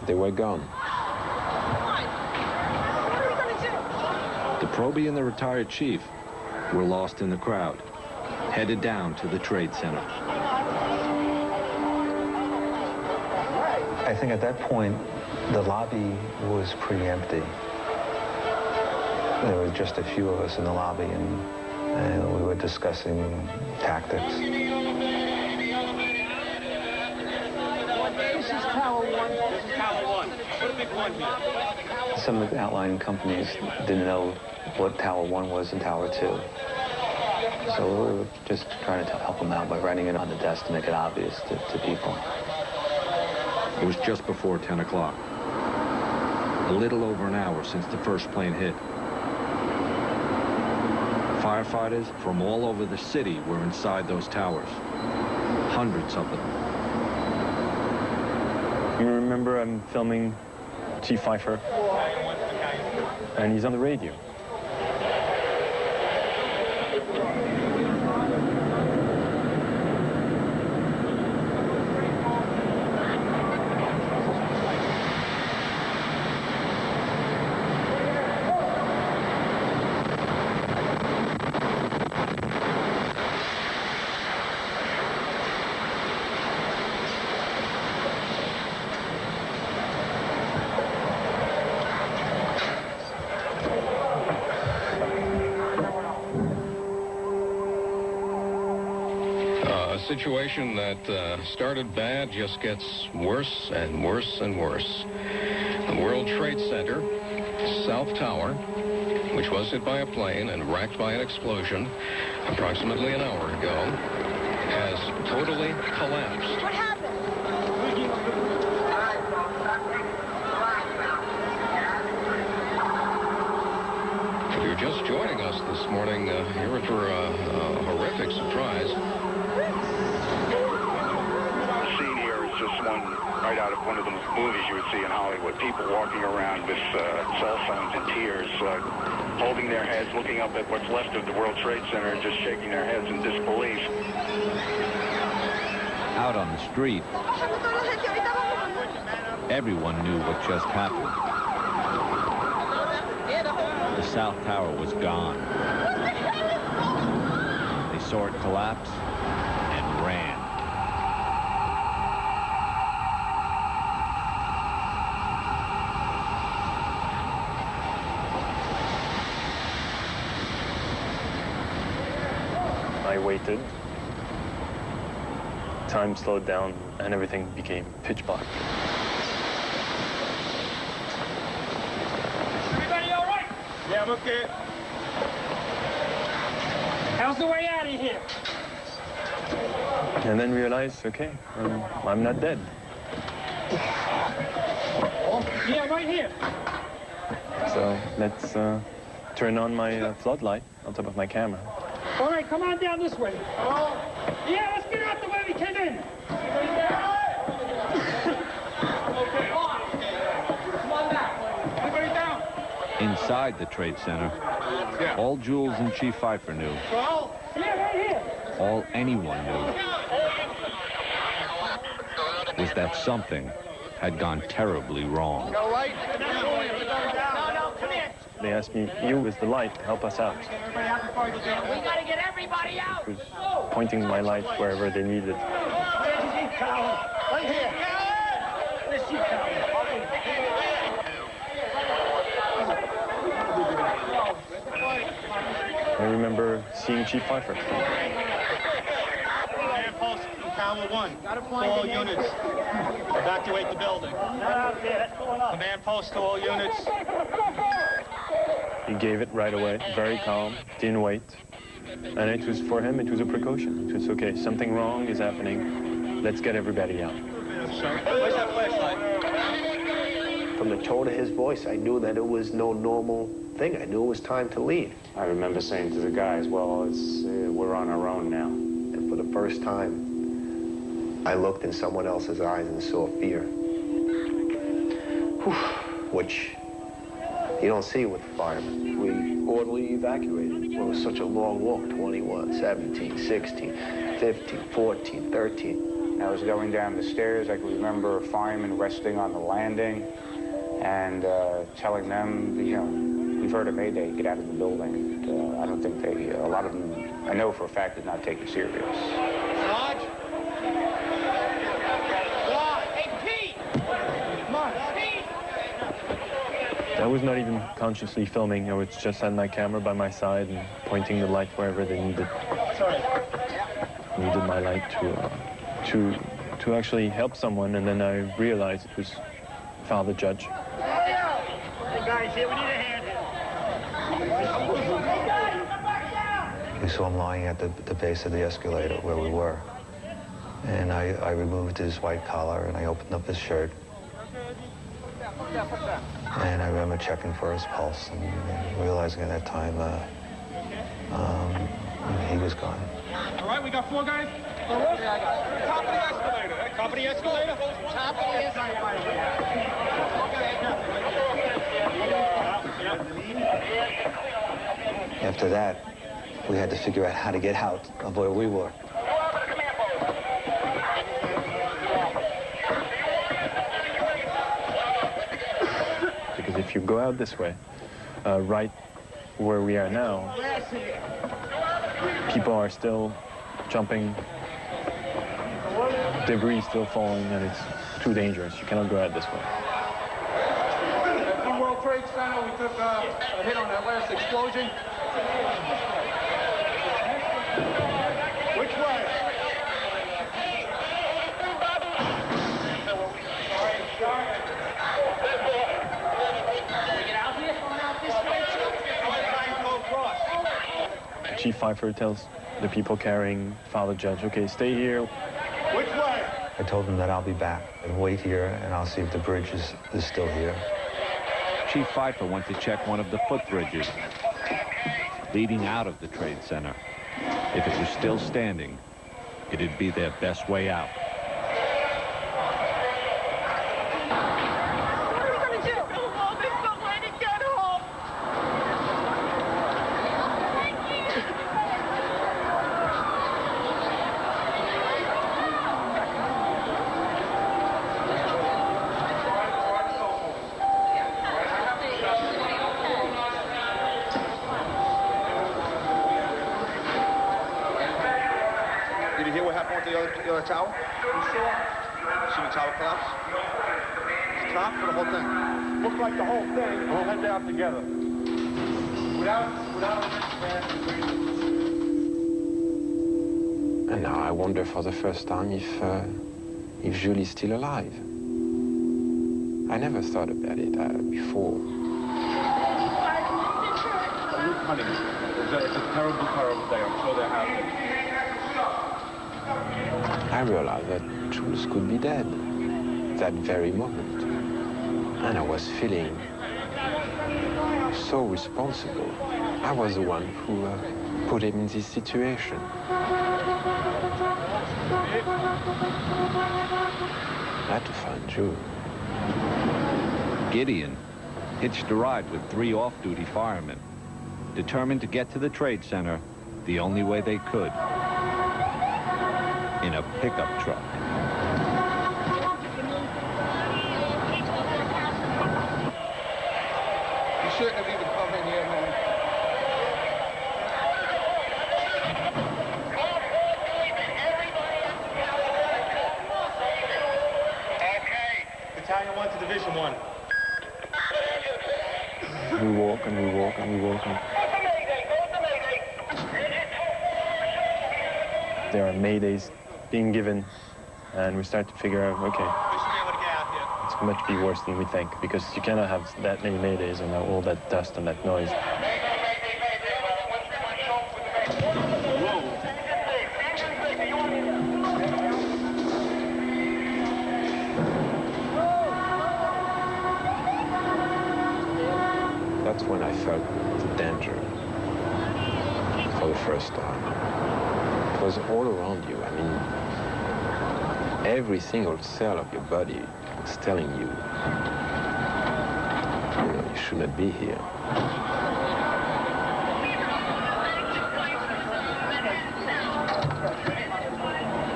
they were gone. The Proby and the retired chief were lost in the crowd, headed down to the Trade Center. I think at that point, the lobby was pretty empty. There were just a few of us in the lobby, and we were discussing tactics. This is Tower 1. This is Tower 1. Put a big 1 here. Some of the outlying companies didn't know what Tower 1 was and Tower 2. So we were just trying to help them out by writing it on the desk to make it obvious to people. It was just before 10 o'clock. A little over an hour since the first plane hit. Firefighters from all over the city were inside those towers. Hundreds of them. You remember I'm filming Chief Pfeiffer, and he's on the radio. A situation that started bad just gets worse and worse and worse. The World Trade Center, South Tower, which was hit by a plane and racked by an explosion approximately an hour ago, has totally collapsed. What happened? If you're just joining us this morning, you're in for a horrific surprise. The scene here is just one right out of one of the movies you would see in Hollywood. People walking around with cell phones in tears, holding their heads, looking up at what's left of the World Trade Center and just shaking their heads in disbelief. Out on the street, everyone knew what just happened. The South Tower was gone. They saw it collapse and ran. I waited. Time slowed down and everything became pitch black. Everybody all right? Yeah, I'm okay. How's the way out of here? And then realized, okay, I'm not dead. Yeah, right here. So let's turn on my floodlight on top of my camera. All right, come on down this way. Yeah, let's get out the way we came in. Okay. Come on down. Everybody down. Inside the Trade Center, all Jules and Chief Pfeiffer knew, Yeah, right here. all anyone knew, was that something had gone terribly wrong. Go right. No, come here. They asked me, you with the light, help us out. Everybody out before you get. We gotta get everybody out. Was pointing my light wherever they needed. Where's the sheep towel? Right here. This sheep towel. I remember seeing Chief Pfeiffer. Command post from Tower 1. To all units. Evacuate the building. Command post to all units. He gave it right away, very calm, didn't wait. And it was, for him, it was a precaution. It was, okay, something wrong is happening. Let's get everybody out. Where's that flashlight? From the tone of his voice, I knew that it was no normal thing. I knew it was time to leave. I remember saying to the guys, well, we're on our own now. And for the first time, I looked in someone else's eyes and saw fear, which you don't see with the firemen. We orderly evacuated. It was such a long walk, 21, 17, 16, 15, 14, 13. I was going down the stairs. I can remember firemen resting on the landing and telling them, you know, we've heard a mayday, get out of the building. And, I don't think they, a lot of them, I know for a fact, did not take it serious. Sarge? Hey, Pete! Come on, Pete! I was not even consciously filming. I was just had my camera by my side and pointing the light wherever they needed my light to actually help someone. And then I realized it was Father Judge. Hey, guys, here, we need a hand. We saw him lying at the base of the escalator where we were. And I removed his white collar and I opened up his shirt. And I remember checking for his pulse and realizing at that time he was gone. All right, we got 4 guys. Top of the escalator. Top of the escalator? Top of the escalator. After that, we had to figure out how to get out of where we were. Because if you go out this way, right where we are now, people are still jumping, debris still falling, and it's too dangerous. You cannot go out this way. The World Trade Center, we took a hit on that last explosion. Which way? Chief Pfeiffer tells the people carrying Father Judge, okay, stay here. Which way? I told them that I'll be back and wait here, and I'll see if the bridge is still here. Chief Pfeiffer went to check one of the footbridges leading out of the Trade Center. If it was still standing, it'd be their best way out. What are we going to do? Oh, there's no way to get home. Did you hear what happened with the other tower? See the tower collapse? The top or the whole thing? Looks like the whole thing. We'll head down together. And now I wonder for the first time if Julie's still alive. I never thought about it before. Honey, it's a terrible, terrible day. I'm sure they're happy. I realized that Jules could be dead that very moment. And I was feeling so responsible. I was the one who put him in this situation. I had to find Jules. Gideon hitched a ride with 3 off-duty firemen, determined to get to the Trade Center the only way they could, in a pickup truck. You shouldn't have even come in here, man. Battalion 1 to Division 1. We walk and we walk and we walk. And there are maydays being given, and we start to figure out, okay, it's much be worse than we think, because you cannot have that many maydays and all that dust and that noise. That's when I felt the danger for the first time. It was all around you. I mean, every single cell of your body was telling you, you should not be here.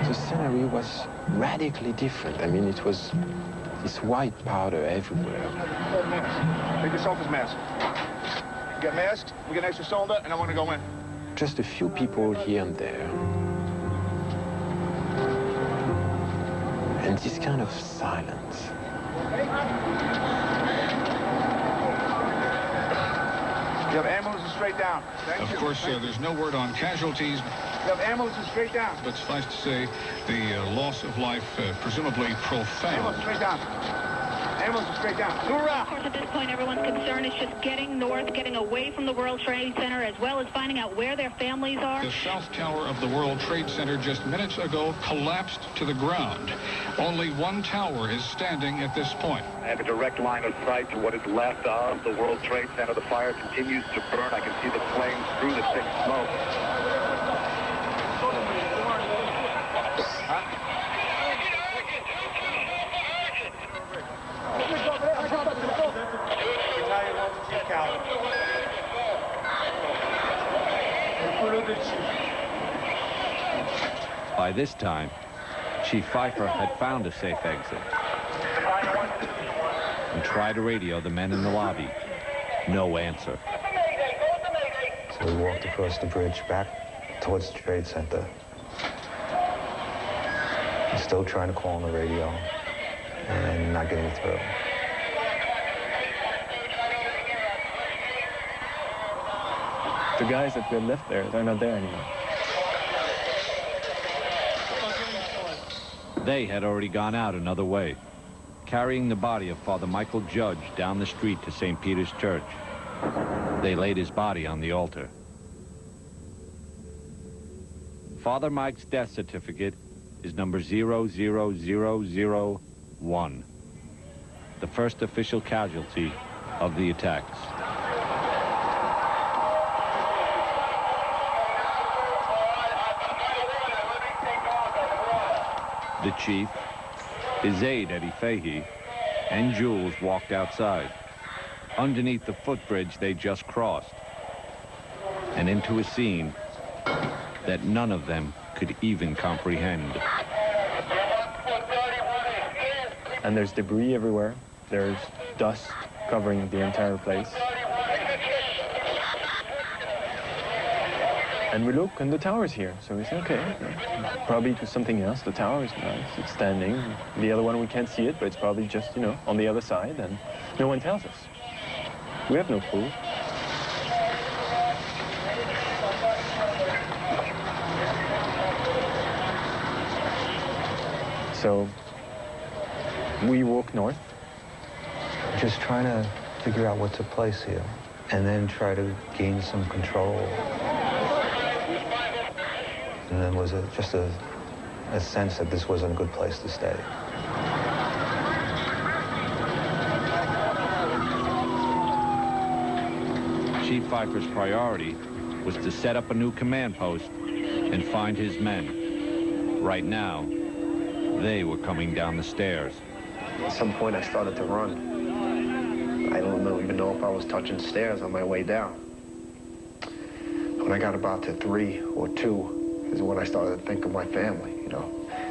The scenery was radically different. I mean, it was this white powder everywhere. Take yourself his mask. You get masked, we get an extra cylinder, and I want to go in. Just a few people here and there. And this kind of silence. You have ambulances straight down. Of course, there's no word on casualties. You have ambulances straight down. But suffice to say, the loss of life presumably profound. Ambulance straight down. Ambulance straight down. Hoorah! Of course, at this point, everyone's concern is just getting north, getting away from the World Trade Center, as well as finding out where their families are. The south tower of the World Trade Center just minutes ago collapsed to the ground. Only one tower is standing at this point. I have a direct line of sight to what is left of the World Trade Center. The fire continues to burn. I can see the flames through the thick smoke. By this time, Chief Pfeiffer had found a safe exit and tried to radio the men in the lobby. No answer. So we walked across the bridge back towards the Trade Center. Still trying to call on the radio and not getting through. The guys that we had left there, they're not there anymore. They had already gone out another way, carrying the body of Father Michael Judge down the street to St. Peter's Church. They laid his body on the altar. Father Mike's death certificate is number 00001, the first official casualty of the attacks. The chief, his aide, Eddie Fahey, and Jules walked outside, underneath the footbridge they just crossed, and into a scene that none of them could even comprehend. And there's debris everywhere. There's dust covering the entire place. And we look, and the tower's here. So we say, okay, probably to something else. The tower is nice, it's standing. The other one, we can't see it, but it's probably just, on the other side, and no one tells us. We have no clue. So we walk north. Just trying to figure out what took place here, and then try to gain some control. And then was just a sense that this wasn't a good place to stay. Chief Pfeiffer's priority was to set up a new command post and find his men. Right now, they were coming down the stairs. At some point, I started to run. I don't even know if I was touching stairs on my way down. When I got about to 3 or 2, is when I started to think of my family,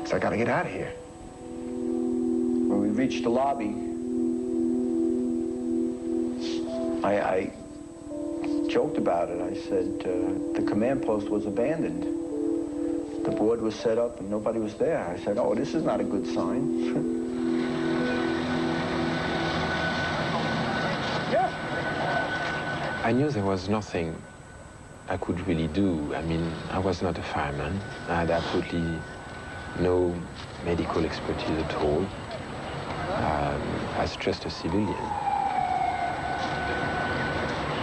So I got to get out of here. When we reached the lobby, I joked about it. I said the command post was abandoned. The board was set up and nobody was there. I said, oh, this is not a good sign. I knew there was nothing I could really do. I mean, I was not a fireman. I had absolutely no medical expertise at all. As just a civilian.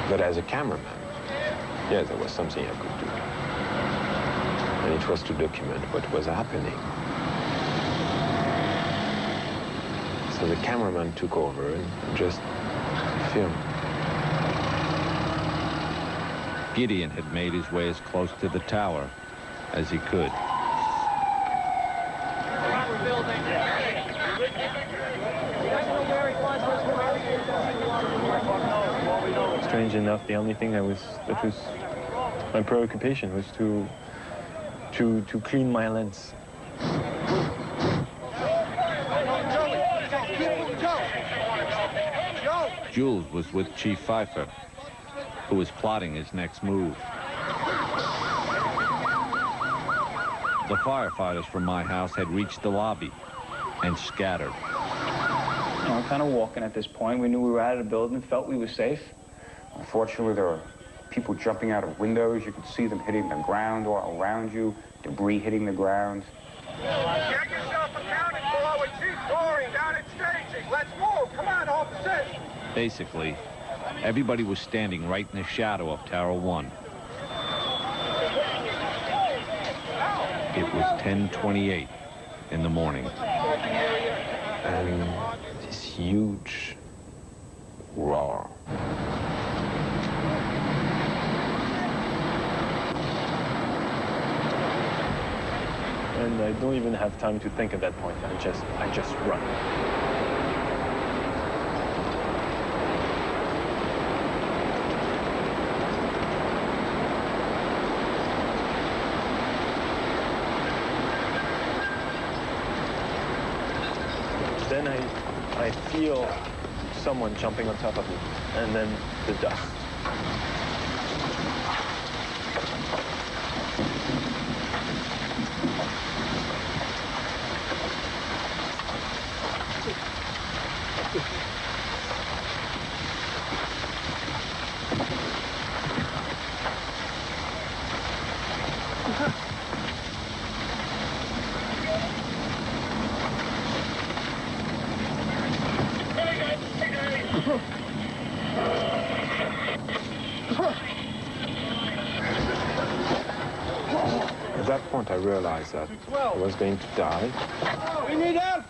But as a cameraman, yes, there was something I could do. And it was to document what was happening. So the cameraman took over and just filmed. Gideon had made his way as close to the tower as he could. Strange enough, the only thing that was my preoccupation was to clean my lens. Jules was with Chief Pfeiffer, who was plotting his next move. The firefighters from my house had reached the lobby and scattered. You know, kind of walking at this point. We knew we were out of the building, felt we were safe. Unfortunately, there were people jumping out of windows. You could see them hitting the ground all around you, debris hitting the ground. Get yourself accounted for with Chief Corey down at staging. Let's move. Come on, officers. Basically, everybody was standing right in the shadow of Tower 1. It was 10:28 in the morning. And this huge roar. And I don't even have time to think at that point. I just run. Then I feel someone jumping on top of me, and then the dust. At that point, I realized that I was going to die. We need help.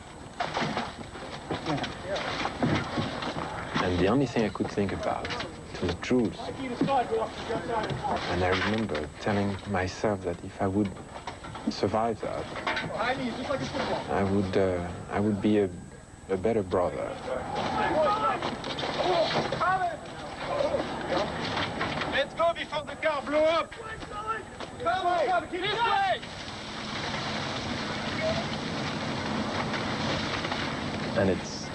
And the only thing I could think about was Jules. And I remember telling myself that if I would survive that, I would be a better brother. Let's go before the car blow up. Come on, this way. And it's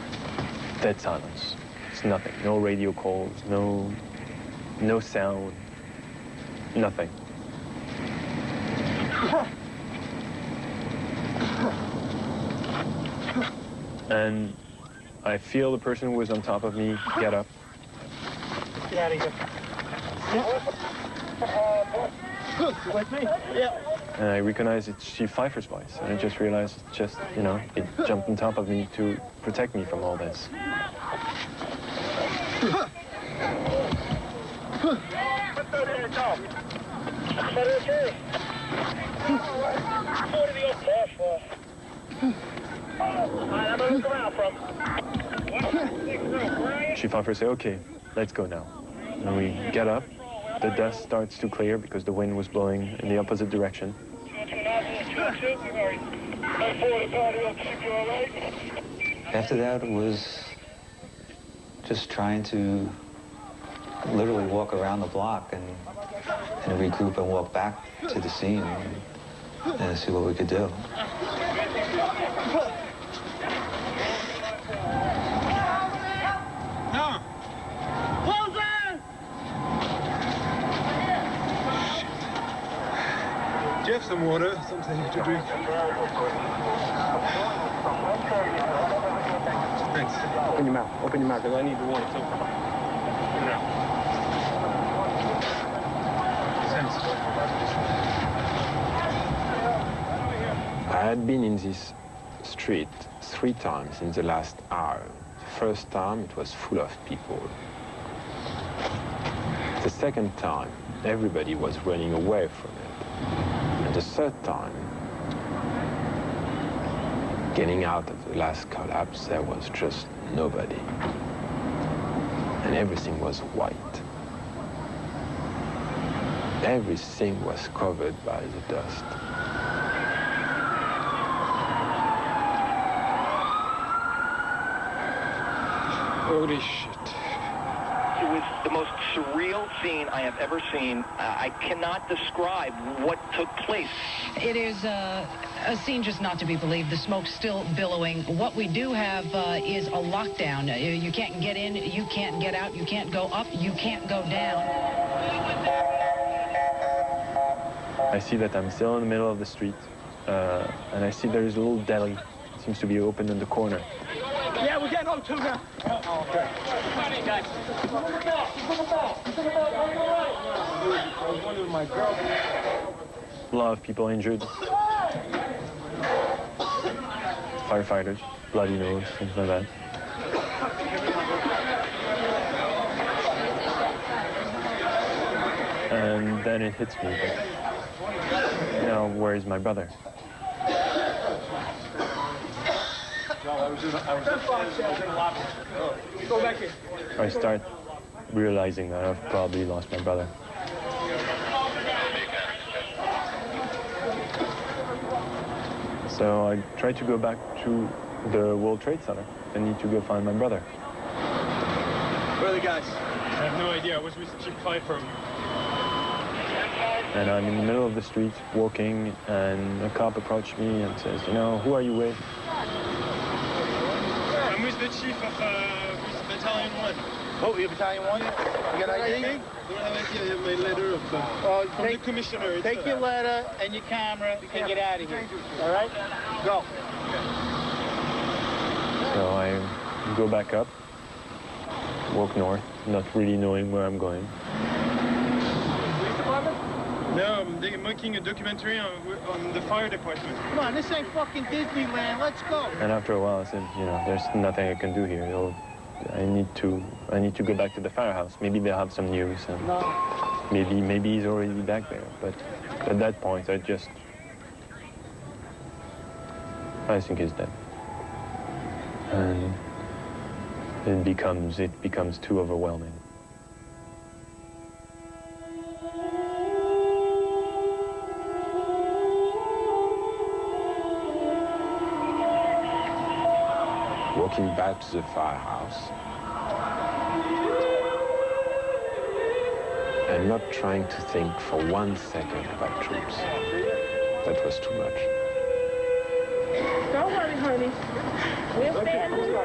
dead silence. It's nothing. No radio calls, no sound, nothing. And I feel the person who was on top of me get up. Get out of here. You with me? Yeah. And I recognize it's Chief Pfeiffer's voice. And I just realized it jumped on top of me to protect me from all this. Chief Pfeiffer said, okay, let's go now. And we get up. The dust starts to clear because the wind was blowing in the opposite direction. After that, it was just trying to literally walk around the block and regroup and walk back to the scene and see what we could do. Do you have some water, something to drink? Thanks. Open your mouth, because I need the water too. I had been in this street 3 times in the last hour. The first time, it was full of people. The second time, everybody was running away from it. And the third time, getting out of the last collapse, there was just nobody. And everything was white. everything was covered by the dust. Holy shit. It was the most surreal scene I have ever seen. I cannot describe what took place. It is a scene just not to be believed. The smoke's still billowing. What we do have is a lockdown. You can't get in, you can't get out, you can't go up, you can't go down. I see that I'm still in the middle of the street, and I see there is a little deli. It seems to be open in the corner. Yeah, we're getting on too now. Oh, okay. Guys. A lot of people injured. Firefighters, bloody nose, things like that. And then it hits me, but now where is my brother? Go back here. I start realizing that I've probably lost my brother. So I try to go back to the World Trade Center. I need to go find my brother. Where are the guys? I have no idea. I was with Chief Pfeiffer. And I'm in the middle of the street walking, and a cop approached me and says, you know, who are you with? I'm with the chief of Battalion 1. Oh, you're Battalion 1? You got ID? I don't have ID. I have my letter from the commissioner. Take your letter and your camera and get out of here. All right? Go. So I go back up, walk north, not really knowing where I'm going. Police department? No, they're making a documentary on the fire department. Come on, this ain't fucking Disneyland. Let's go. And after a while, I said, you know, there's nothing I can do here. I need to go back to the firehouse. Maybe they'll have some news, and maybe he's already back there. But at that point, I think he's dead. And it becomes too overwhelming. Walking back to the firehouse and not trying to think for 1 second about troops. That was too much. Don't worry, honey. We'll stand with you.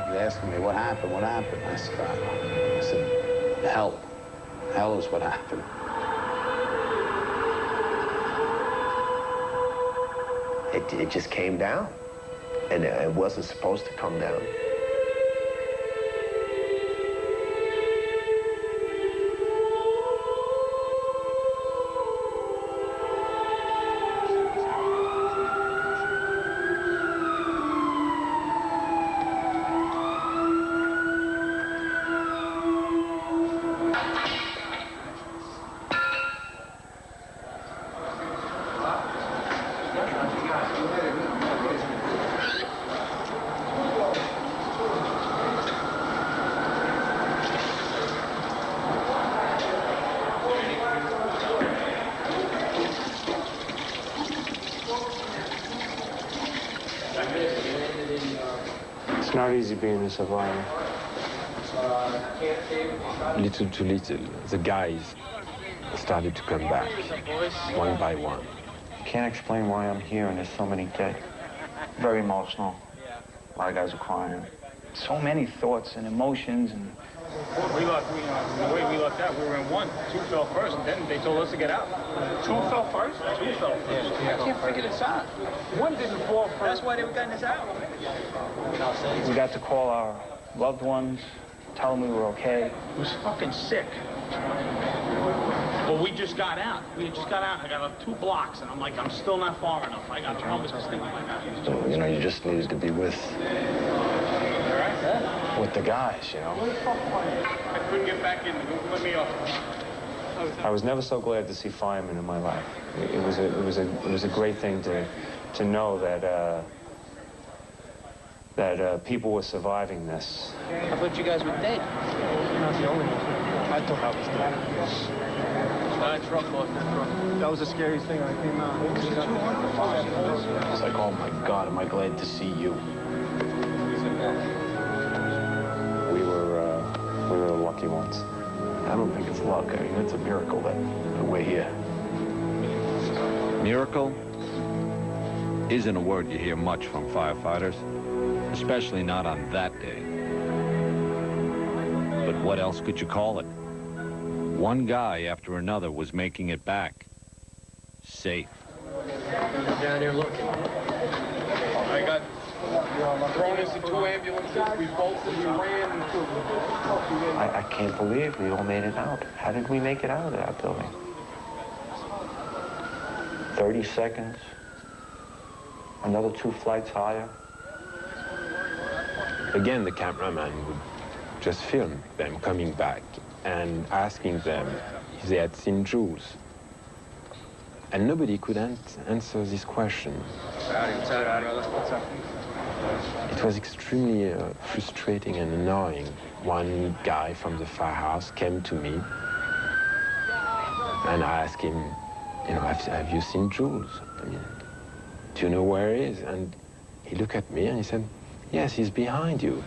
Asking me what happened. I said, hell. Hell is what happened. It just came down, and it wasn't supposed to come down. It's not easy being a survivor. Little to little, the guys started to come back, one by one. Can't explain why I'm here and there's so many dead. Very emotional. A lot of guys are crying. So many thoughts and emotions and... The way we lucked out, we were in one. Two fell first, and then they told us to get out. Two fell first? Two fell first. Yeah. I can't figure this out. One didn't fall first. That's why they were getting us out. We got to call our loved ones, tell them we were okay. It was fucking sick. Well, we just got out. We just got out. I got up 2 blocks, and I'm like, I'm still not far enough. I got Columbus was thinking like that. So, you know, you just needed to be with the guys, you know. I couldn't get back in. They wouldn't let me off. I was never so glad to see firemen in my life. It was a great thing to know that people were surviving this. I thought you guys were dead. You're not the only one. I thought I was dead. That was the scariest thing when I came out. It's like, oh my God, am I glad to see you. We were the lucky ones. I don't think it's luck. I mean, it's a miracle that we're here. Miracle isn't a word you hear much from firefighters, especially not on that day. But what else could you call it? One guy after another was making it back. Safe. Down here looking. I got thrown into 2 ambulances. We bolted, we ran. I can't believe we all made it out. How did we make it out of that building? 30 seconds. Another 2 flights higher. Again, the cameraman would just film them coming back and asking them if they had seen Jules. And nobody could answer this question. It was extremely frustrating and annoying. One guy from the firehouse came to me and I asked him, you know, have you seen Jules? I mean, do you know where he is? And he looked at me and he said, yes, he's behind you.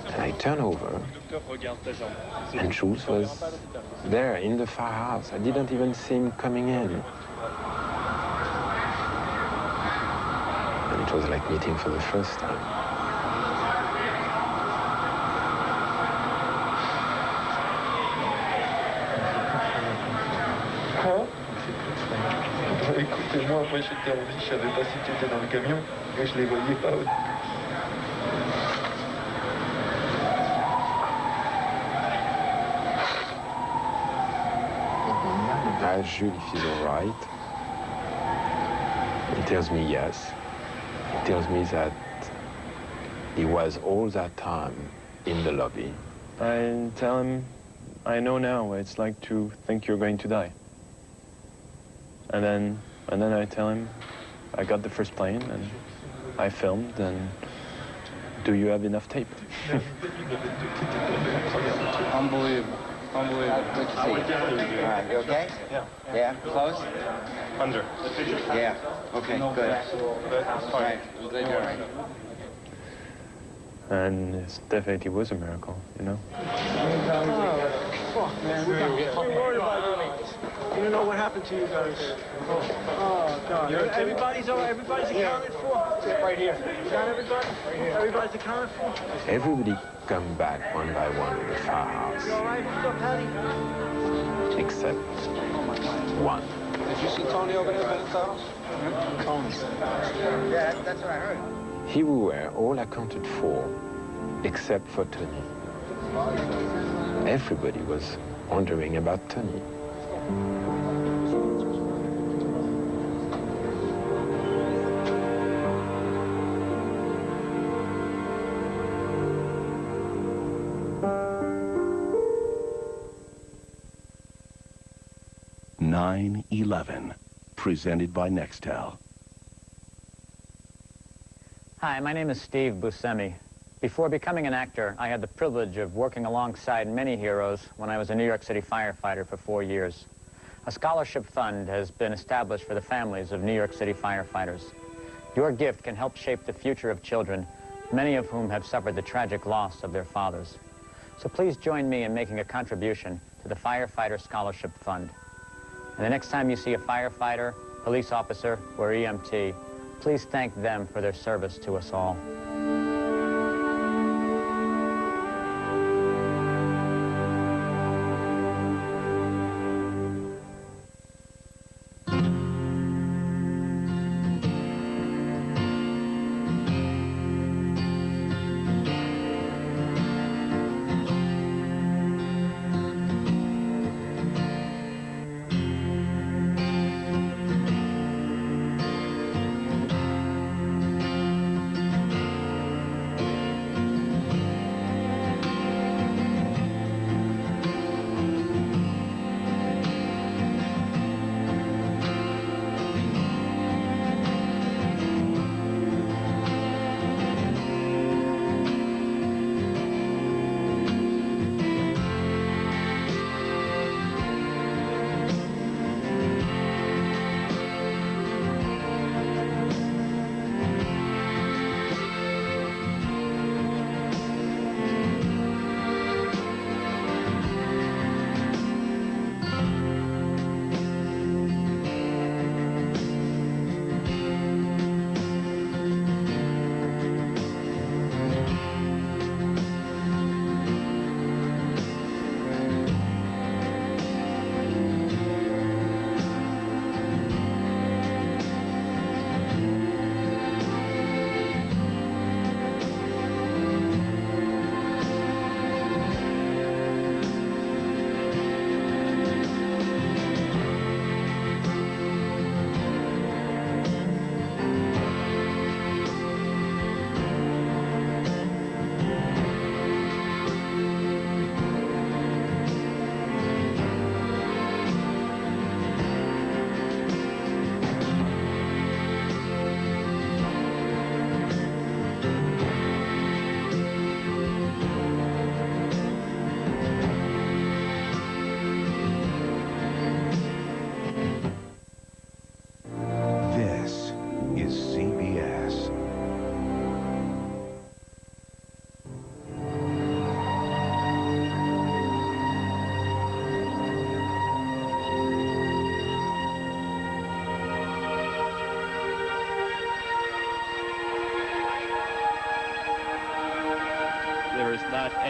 And I turned over, and Jules was there in the firehouse. I didn't even see him coming in. And it was like meeting for the first time. Quoi? Écoutez-moi, moi j'étais en vie, je savais pas si tu étais dans le camion, et je les voyais pas. I asked Jules if he's all right. He tells me yes. He tells me that he was all that time in the lobby. I tell him, I know now what it's like to think you're going to die. And then I tell him, I got the first plane and I filmed, and do you have enough tape? Unbelievable. Unbelievable. Good to see you. All right, you okay? Yeah. Yeah, close? Under. Yeah, okay, good. All right, I'm glad you're all right. And it definitely was a miracle, you know? Fuck, man. Don't worry about me. You don't know what happened to you guys. Oh, God. Everybody's all right. Everybody's accounted for. Right here. You got everybody? Right here. Everybody's accounted for? Everybody come back one by one to the firehouse. You all right? What's up, Patty? Except one. Did you see Tony over there by the tunnels? Tony. Yeah, that's what I heard. Here we were, all accounted for, except for Tony. Everybody was wondering about Tony. (9/11), presented by Nextel. Hi, my name is Steve Buscemi. Before becoming an actor, I had the privilege of working alongside many heroes when I was a New York City firefighter for 4 years. A scholarship fund has been established for the families of New York City firefighters. Your gift can help shape the future of children, many of whom have suffered the tragic loss of their fathers. So please join me in making a contribution to the Firefighter Scholarship Fund. And the next time you see a firefighter, police officer, or EMT, please thank them for their service to us all.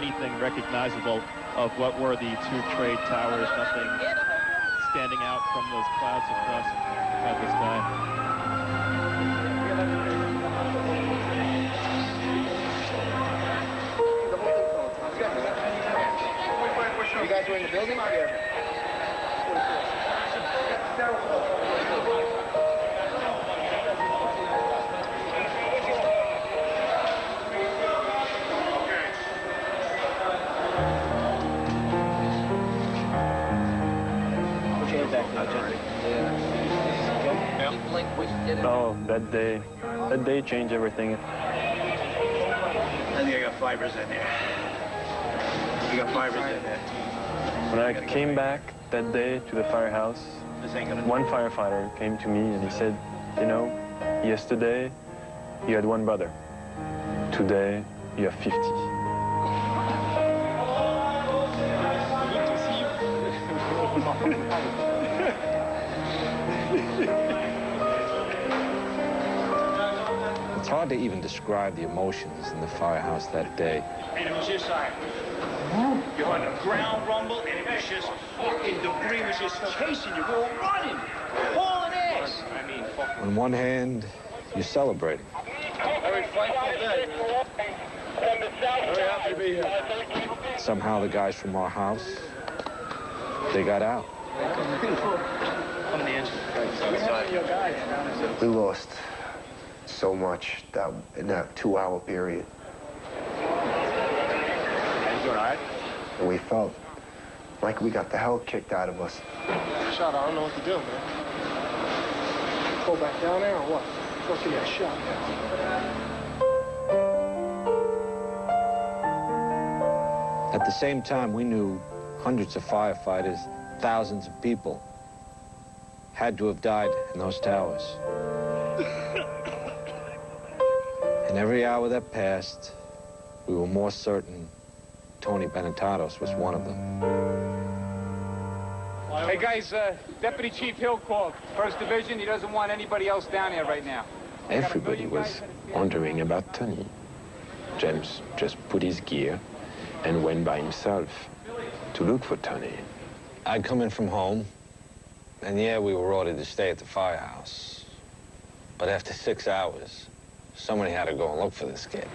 anything recognizable of what were the two trade towers. Nothing standing out from those clouds across the sky. You guys were in the building? Yeah. Oh, that day changed everything. I think I got fibers in there. You got fibers in there. When I came back that day to the firehouse, one firefighter came to me and he said, you know, yesterday you had one brother. Today you have 50. It's hard to even describe the emotions in the firehouse that day. And it was just like, you heard the ground rumble, and it was just fucking debris was just chasing you. We were running, hauling ass. I mean, fucking. On one hand, you're celebrating. Very frightful day. Very happy to be here. Somehow the guys from our house, they got out. We lost so much in that 2-hour period. And we felt like we got the hell kicked out of us. Shot, I don't know what to do, man. Go back down there or what? Go see that shot. At the same time, we knew hundreds of firefighters, thousands of people had to have died in those towers. And every hour that passed, we were more certain Tony Benetatos was one of them. Hey guys, Deputy Chief Hill called. 1st Division, he doesn't want anybody else down here right now. Everybody was wondering about Tony. James just put his gear and went by himself to look for Tony. I'd come in from home, and yeah, we were ordered to stay at the firehouse. But after 6 hours, somebody had to go and look for this kid.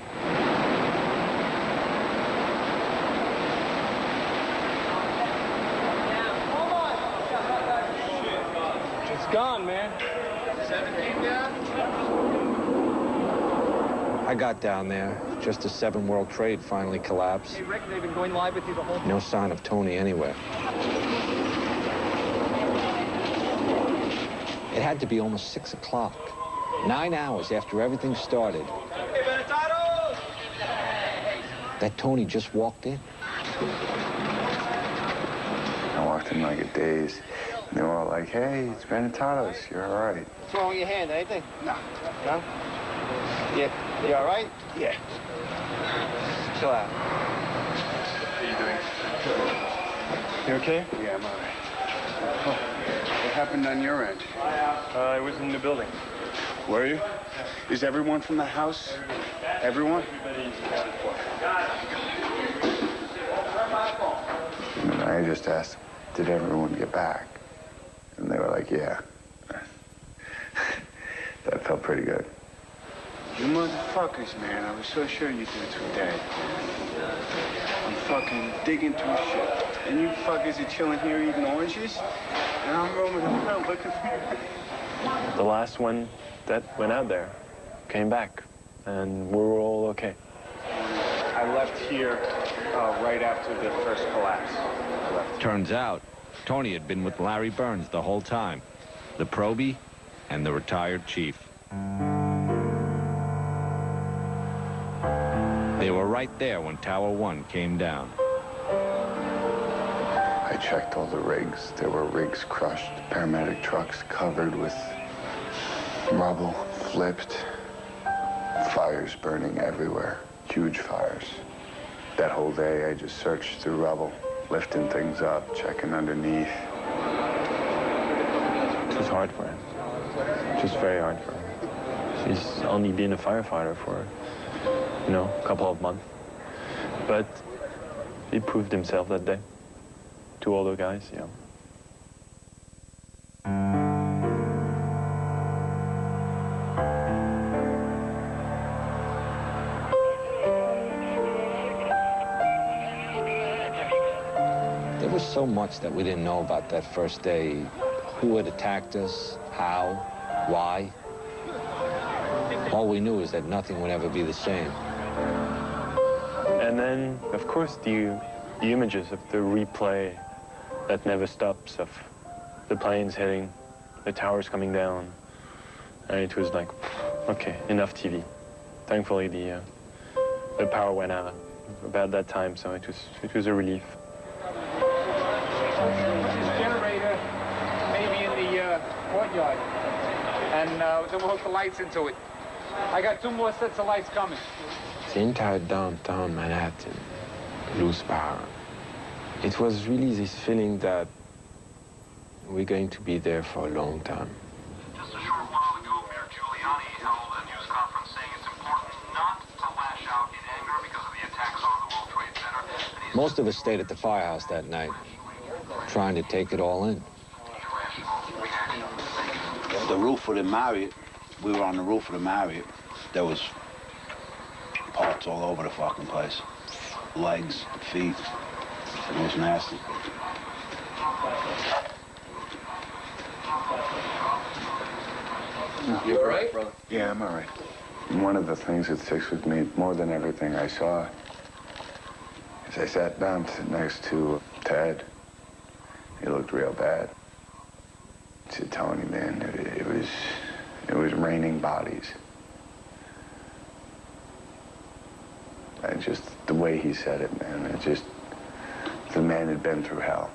It's gone, man. 17 down? I got down there just as 7 World Trade finally collapsed. Hey, Rick, they've been going live with you the whole time. No sign of Tony anywhere. It had to be almost 6 o'clock. 9 hours after everything started. Hey, Benetatos! That Tony just walked in. I walked in like a daze. And they were all like, hey, it's Benetatos, you're all right. What's wrong with your hand? Anything? No. No? You all right? Yeah. Chill out. How are you doing? You okay? Yeah, I'm all right. Oh, what happened on your end? I was in the building. Were you? Is everyone from the house? Everyone? And I just asked, did everyone get back? And they were like, yeah. That felt pretty good. You motherfuckers, man. I was so sure you dudes were dead. I'm fucking digging through shit. And you fuckers are chilling here eating oranges? And I'm roaming around looking for The last one that went out there came back, and we were all okay. I left here right after the first collapse. Turns out, Tony had been with Larry Burns the whole time, the probie and the retired chief. They were right there when Tower 1 came down. I checked all the rigs. There were rigs crushed, paramedic trucks covered with rubble, flipped, fires burning everywhere, huge fires. That whole day, I just searched through rubble, lifting things up, checking underneath. It was hard for him. Just very hard for him. He's only been a firefighter for, you know, a couple of months. But he proved himself that day to all the guys, yeah. There was so much that we didn't know about that first day. Who had attacked us, how, why. All we knew is that nothing would ever be the same. And then, of course, the images of the replay that never stops, of the planes hitting, the towers coming down. And it was like, okay, enough TV. Thankfully, the power went out about that time, so it was a relief. This generator may be in the courtyard, and then we'll hook the lights into it. I got 2 more sets of lights coming. The entire downtown Manhattan lose power. It was really this feeling that we're going to be there for a long time. Just a short while ago, Mayor Giuliani held a news conference saying it's important not to lash out in anger because of the attacks on the World Trade Center. Most of us stayed at the firehouse that night, trying to take it all in. The roof of the Marriott, we were on the roof of the Marriott. There was parts all over the fucking place. Legs, feet. It was nasty. You all right, brother? Yeah, I'm all right. One of the things that sticks with me more than everything I saw is I sat down next to Ted. He looked real bad. I said, Tony, man, it was raining bodies. And just the way he said it, man, it just, the man had been through hell.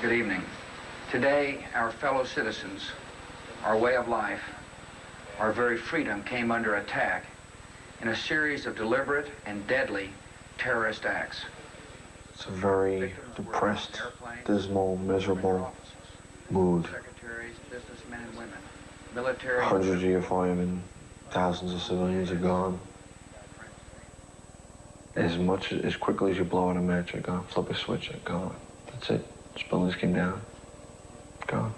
Good evening. Today, our fellow citizens, our way of life, our very freedom came under attack in a series of deliberate and deadly terrorist acts. It's a very depressed, dismal, miserable mood. Secretaries, businessmen and women, military... Hundreds of your firemen, thousands of civilians are gone. As quickly as you blow out a match, they're gone. Flip a switch, they're gone. That's it. Those buildings came down. Gone.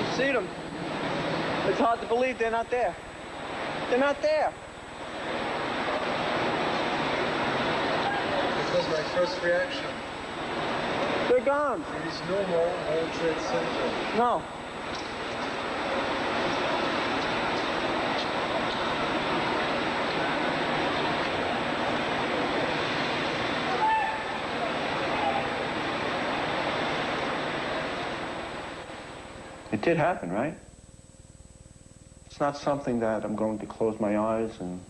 You see them. It's hard to believe they're not there. They're not there. It was my first reaction. They're gone. There is no more World Trade Center. No. It did happen, right? It's not something that I'm going to close my eyes and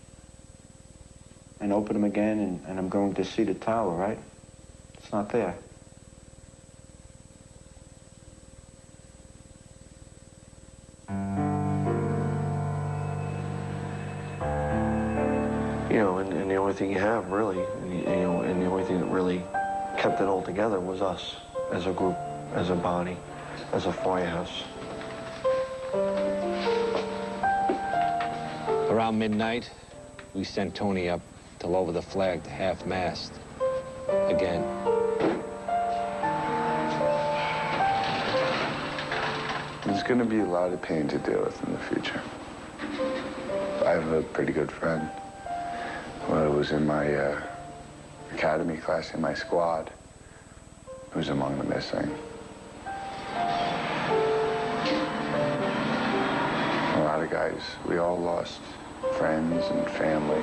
open them again and I'm going to see the tower, right? It's not there. You know, and the only thing you have, really, and the only thing that really kept it all together was us, as a group, as a body, as a firehouse. Around midnight, we sent Tony up to lower the flag to half-mast again. There's going to be a lot of pain to deal with in the future. I have a pretty good friend who was in my academy class in my squad, who's among the missing. A lot of guys, we all lost friends and family.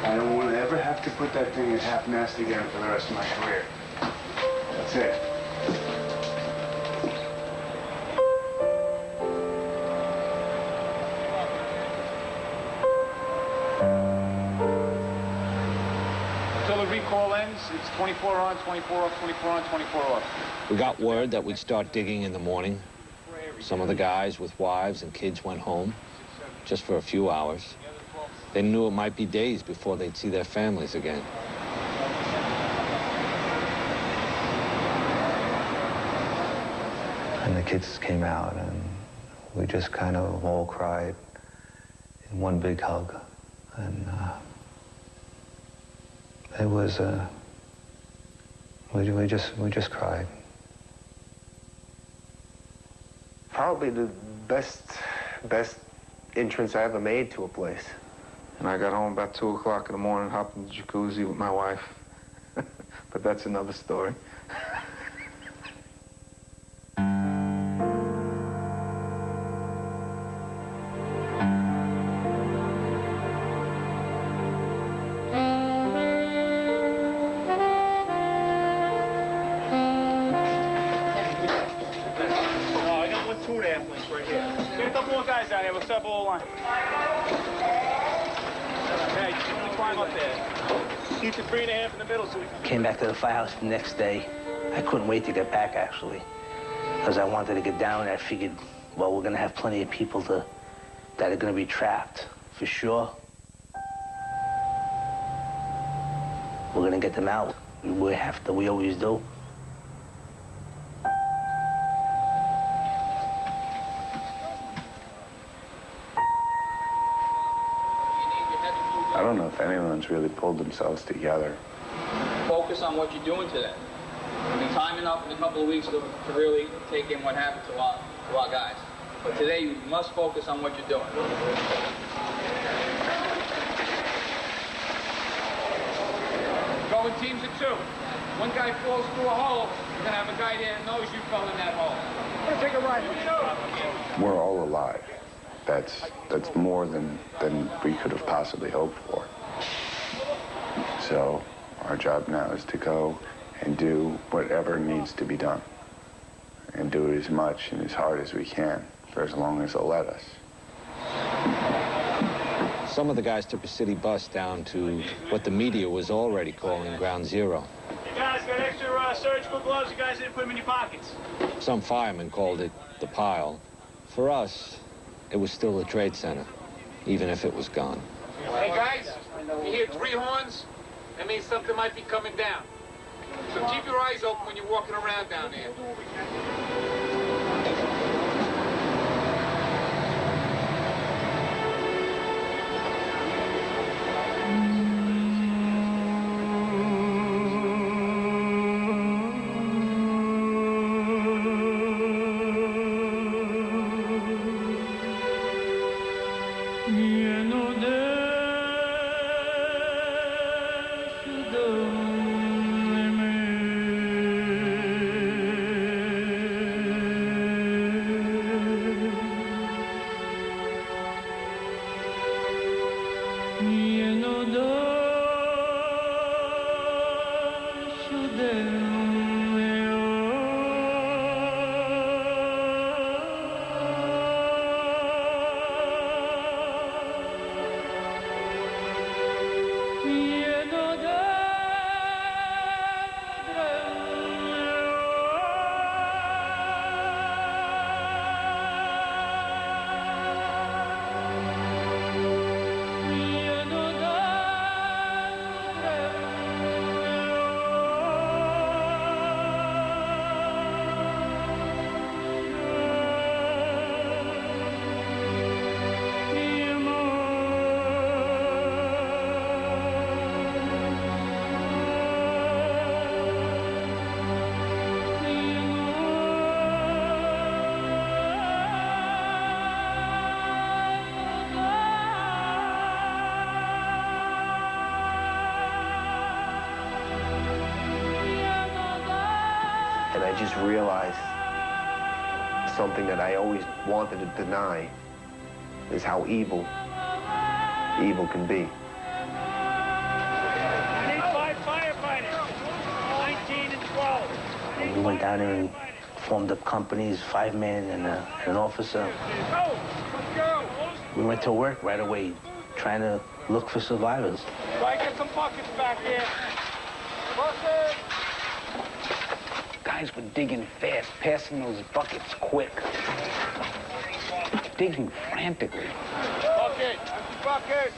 I don't want to ever have to put that thing at half-mast again for the rest of my career. That's it. Until the recall ends, it's 24 on, 24 off, 24 on, 24 off. We got word that we'd start digging in the morning. Some of the guys with wives and kids went home, just for a few hours. They knew it might be days before they'd see their families again. And the kids came out, and we just kind of all cried in one big hug. And it was, we just cried. Probably the best entrance I ever made to a place. And I got home about 2 o'clock in the morning, hopped in the jacuzzi with my wife. But that's another story. Came back to the firehouse the next day. I couldn't wait to get back, actually, because I wanted to get down there. I figured, well, we're going to have plenty of people that are going to be trapped, for sure. We're going to get them out. We have to. We always do. I don't know if anyone's really pulled themselves together. Focus on what you're doing today. There'll be time enough in a couple of weeks to really take in what happened to our guys. But today you must focus on what you're doing. Go in teams of 2. One guy falls through a hole, you're gonna have a guy there that knows you fell in that hole. I'm gonna take a ride. We're all alive. That's more than we could have possibly hoped for. So our job now is to go and do whatever needs to be done, and do it as much and as hard as we can for as long as they'll let us. Some of the guys took a city bus down to what the media was already calling Ground Zero. You guys got extra surgical gloves? You guys didn't put them in your pockets. Some firemen called it the pile. For us, it was still the trade center, even if it was gone. Hey guys, you hear 3 horns? That means something might be coming down. So keep your eyes open when you're walking around down there. And I just realized something that I always wanted to deny is how evil can be. I need 5 firefighters, 19 and 12. And we went down there and formed up companies, 5-man and an officer. We went to work right away, trying to look for survivors. Try to get some buckets back here. Buckets! Guys were digging fast, passing those buckets quick. Digging frantically. Bucket! Empty bucket!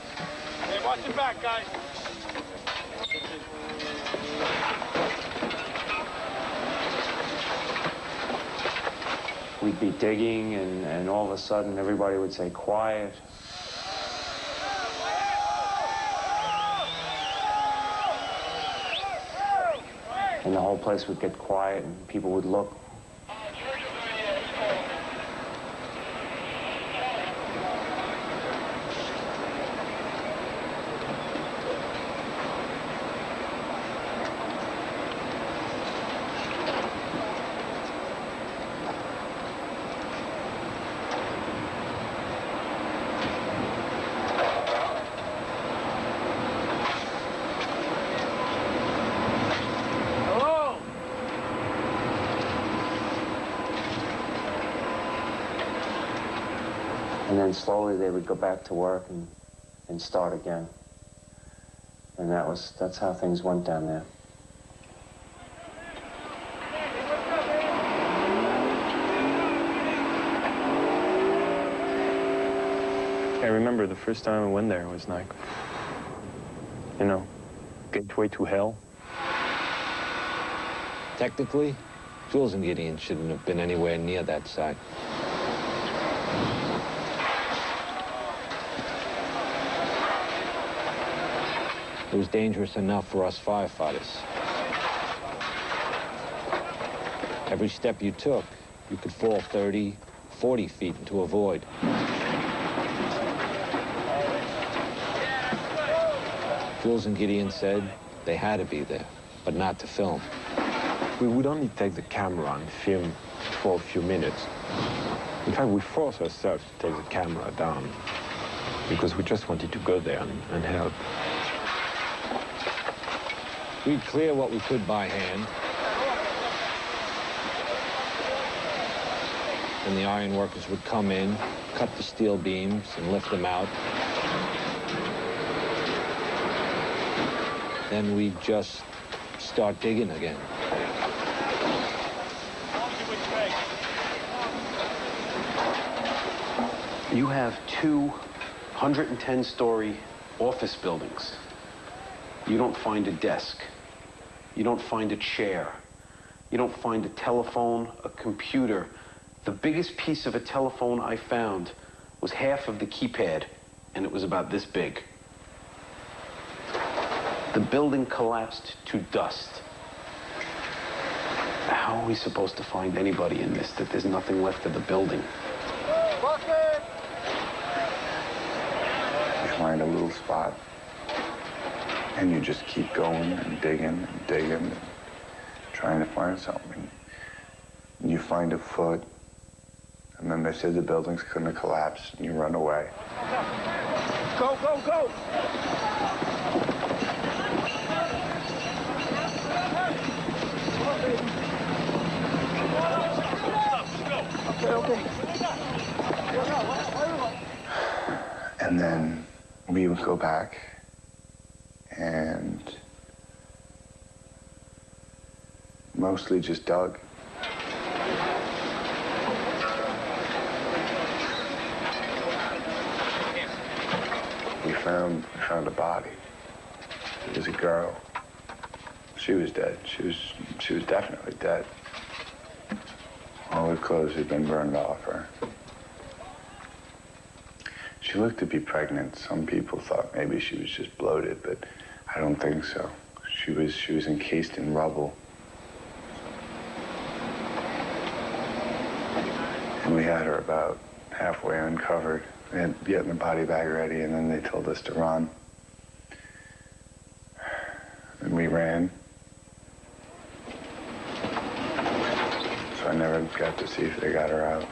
Hey, watch your back, guys. we'd be digging, and all of a sudden everybody would say, quiet. And the whole place would get quiet, and people would look. And then slowly they would go back to work and start again. And that's how things went down there. I remember the first time I went there, it was like, you know, gateway to hell. Technically, Jules and Gideon shouldn't have been anywhere near that site. It was dangerous enough for us firefighters. Every step you took, you could fall 30, 40 feet into a void. Jules and Gideon said they had to be there, but not to film. We would only take the camera and film for a few minutes. In fact, we forced ourselves to take the camera down because we just wanted to go there and help. We'd clear what we could by hand. And the iron workers would come in, cut the steel beams, and lift them out. Then we'd just start digging again. You have 2 110-story office buildings. You don't find a desk. You don't find a chair. You don't find a telephone, a computer. The biggest piece of a telephone I found was half of the keypad, and it was about this big. The building collapsed to dust. How are we supposed to find anybody in this, that there's nothing left of the building? You find a little spot, and you just keep going and digging, and trying to find something. And you find a foot, and then they said the building's gonna collapse, and you run away. Go, go, go! Okay. And then we would go back and mostly just dug. We found a body. It was a girl. She was dead. She was definitely dead. All her clothes had been burned off her. She looked to be pregnant. Some people thought maybe she was just bloated, but I don't think so. She was encased in rubble. And we had her about halfway uncovered. We had getting the body bag ready, and then they told us to run. And we ran. So I never got to see if they got her out.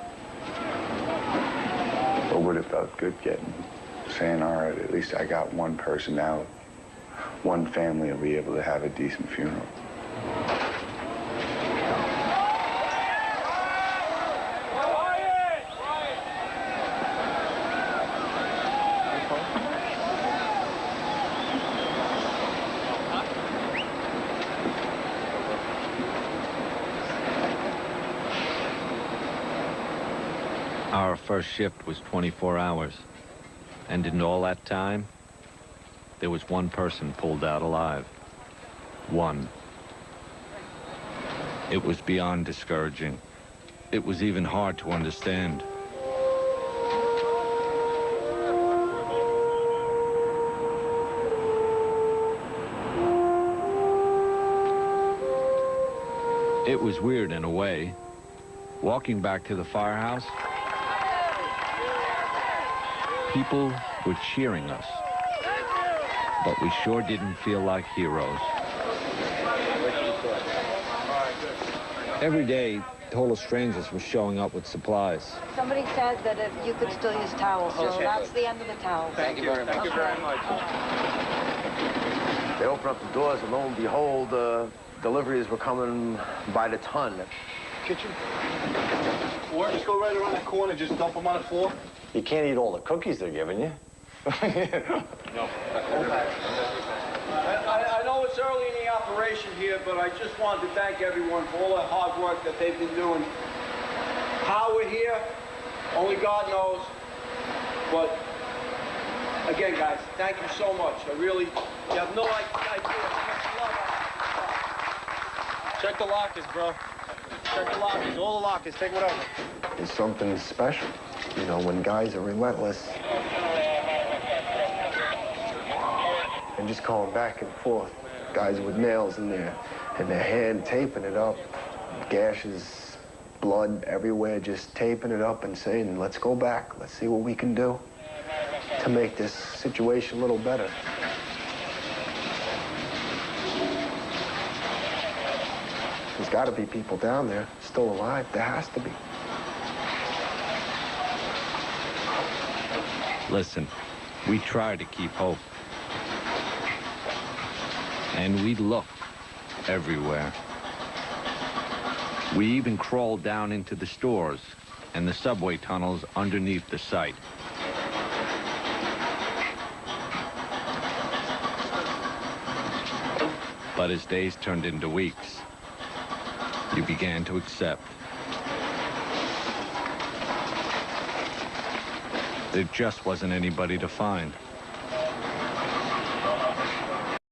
But would have felt good saying, all right, at least I got one person out. One family will be able to have a decent funeral. Our first shift was 24 hours. And in all that time, there was one person pulled out alive. One. It was beyond discouraging. it was even hard to understand. It was weird in a way. Walking back to the firehouse, people were cheering us, but we sure didn't feel like heroes. Every day, total strangers were showing up with supplies. Somebody said that if you could still use towels, so that's the end of the towels. Thank you very much. Thank you very much. They opened up the doors, and lo and behold, deliveries were coming by the ton. Kitchen? Or just go right around that corner, just dump them on the floor. You can't eat all the cookies they're giving you. No. I know it's early in the operation here, but I just wanted to thank everyone for all the hard work that they've been doing. How we're here, only God knows. But again, guys, thank you so much. I really, you have no idea how much love I have. Check the lockers, bro. Check the lockers, all the lockers, take whatever. It's something special, you know, when guys are relentless and just going back and forth. Guys with nails in their hand, taping it up, gashes, blood everywhere, just taping it up and saying, let's go back, let's see what we can do to make this situation a little better. There's got to be people down there still alive. There has to be. Listen, we try to keep hope. And we look everywhere. We even crawled down into the stores and the subway tunnels underneath the site. But as days turned into weeks, you began to accept. There just wasn't anybody to find.